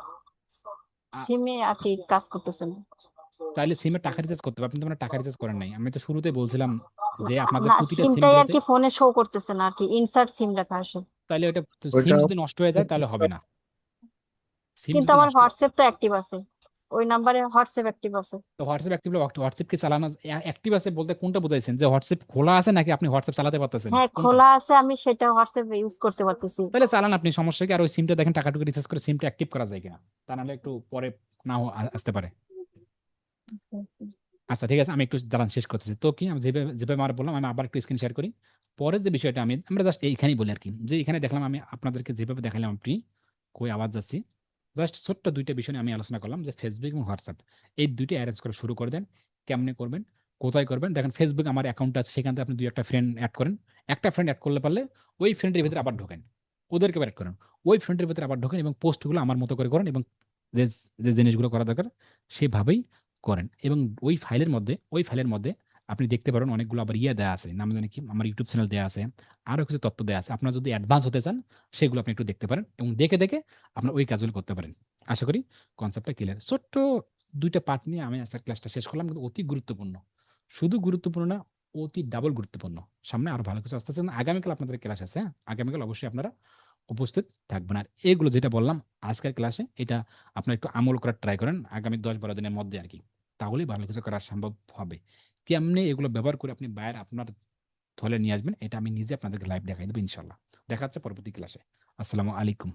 সিমে আর কি কাজ করতেছে না। তাহলে সিমে টাকা রিচার্জ করতে হবে, আপনি তো মানে টাকা রিচার্জ করেন নাই, আমি তো শুরুতে বলছিলাম যে আপনাদের না, প্রতিটা সিমটাই আর সিমগুলোতে। কি ফোনে শো করতেছে না আর কি, ইনসার্ট সিম লেখা আসে। তাহলে ওটা সিম ওইটা যদি নষ্ট হয়ে যায় তাহলে হবে না, সিম কিন্তু যদি আমার নষ্ট। হোয়াটসঅ্যাপ তো অ্যাক্টিভ আছে, ওই নাম্বারে হোয়াটসঅ্যাপ অ্যাক্টিভ আছে। তো হোয়াটসঅ্যাপ অ্যাক্টিভ, হোয়াটসঅ্যাপ কি চালানো অ্যাক্টিভ আছে বলতে কোনটা বুঝাইছেন, যে হোয়াটসঅ্যাপ খোলা আছে নাকি আপনি হোয়াটসঅ্যাপ চালাতে পারতেছেন হ্যাঁ, কোনটা? খোলা আছে, আমি সেটা হোয়াটসঅ্যাপ ইউজ করতে পারতেছি। তাহলে চালান আপনি, সমস্যা কি? আর ওই সিমটা দেখেন টাকাটুকু রিচার্জ করে সিমটা অ্যাক্টিভ করা যায় কিনা, তা নাহলে একটু পরে নাও আসতে পারে। আচ্ছা ঠিক আছে, আমি একটু দাঁড়ান শেষ করতেছি। তো কি আমি যেভাবে যেভাবে আমার বললাম, আমি আবার একটু স্ক্রিন শেয়ার করি। পরের যে বিষয়টা আমরা জাস্ট এইখানেই বলি আর কি, যে এখানে দেখলাম আমি আপনাদেরকে যেভাবে দেখালাম, আপনি কই আওয়াজ যাচ্ছি, জাস্ট ছোট্ট 2টা বিষয় নিয়ে আমি আলোচনা করলাম, যে ফেসবুক এবং হোয়াটসঅ্যাপ, এই 2টি অ্যারেঞ্জ করা শুরু করে দেন। কেমনে করবেন, কোথায় করবেন? দেখেন ফেসবুক আমার অ্যাকাউন্ট আছে, সেখান থেকে আপনি 2-1টা ফ্রেন্ড অ্যাড করেন, একটা ফ্রেন্ড অ্যাড করলে পারলে ওই ফ্রেন্ডের ভিতরে আবার ঢোকেন, ওদেরকে অ্যাড করেন, ওই ফ্রেন্ডের ভিতরে আবার ঢোকেন, এবং পোস্টগুলো আমার মতো করে করেন, এবং যে যে জিনিসগুলো করা দরকার সেভাবেই করেন। এবং ওই ফাইলের মধ্যে আপনি দেখতে পারেন অনেকগুলো আবার দেয়া আছে, নাম জানি কি, আমার ইউটিউব চ্যানেল দেয়া আছে, আরো কিছু তথ্য দেয়া আছে। আপনারা যদি অ্যাডভান্স হতে চান, সেগুলো আপনি একটু দেখতে পারেন, এবং দেখে দেখে আপনার ওই কাজগুলো করতে পারেন। আশা করি কনসেপ্টটা ক্লিয়ার। ছোট্ট 2টা পার্ট নিয়ে আমি আজকের ক্লাসটা শেষ করলাম, কিন্তু অতি গুরুত্বপূর্ণ, শুধু গুরুত্বপূর্ণ না, অতি ডাবল গুরুত্বপূর্ণ। সামনে আরো ভালো কিছু আসতেছে, আগামীকাল আপনাদের ক্লাস আছে, হ্যাঁ আগামীকাল অবশ্যই আপনারা উপস্থিত থাকবেন। আর এগুলো যেটা বললাম আজকের ক্লাসে, এটা আপনারা একটু আমল করার ট্রাই করেন আগামী 10-12 দিনের মধ্যে আর কি, তাহলেই ভালো কিছু করা সম্ভব হবে। কেমনে এগুলো ব্যবহার করে আপনি বাইরে আপনার থলে নিয়ে আসবেন, এটা আমি নিজে আপনাদেরকে লাইভ দেখাই দেবো ইনশাল্লাহ। দেখা হচ্ছে পরবর্তী ক্লাসে। আসসালামু আলাইকুম।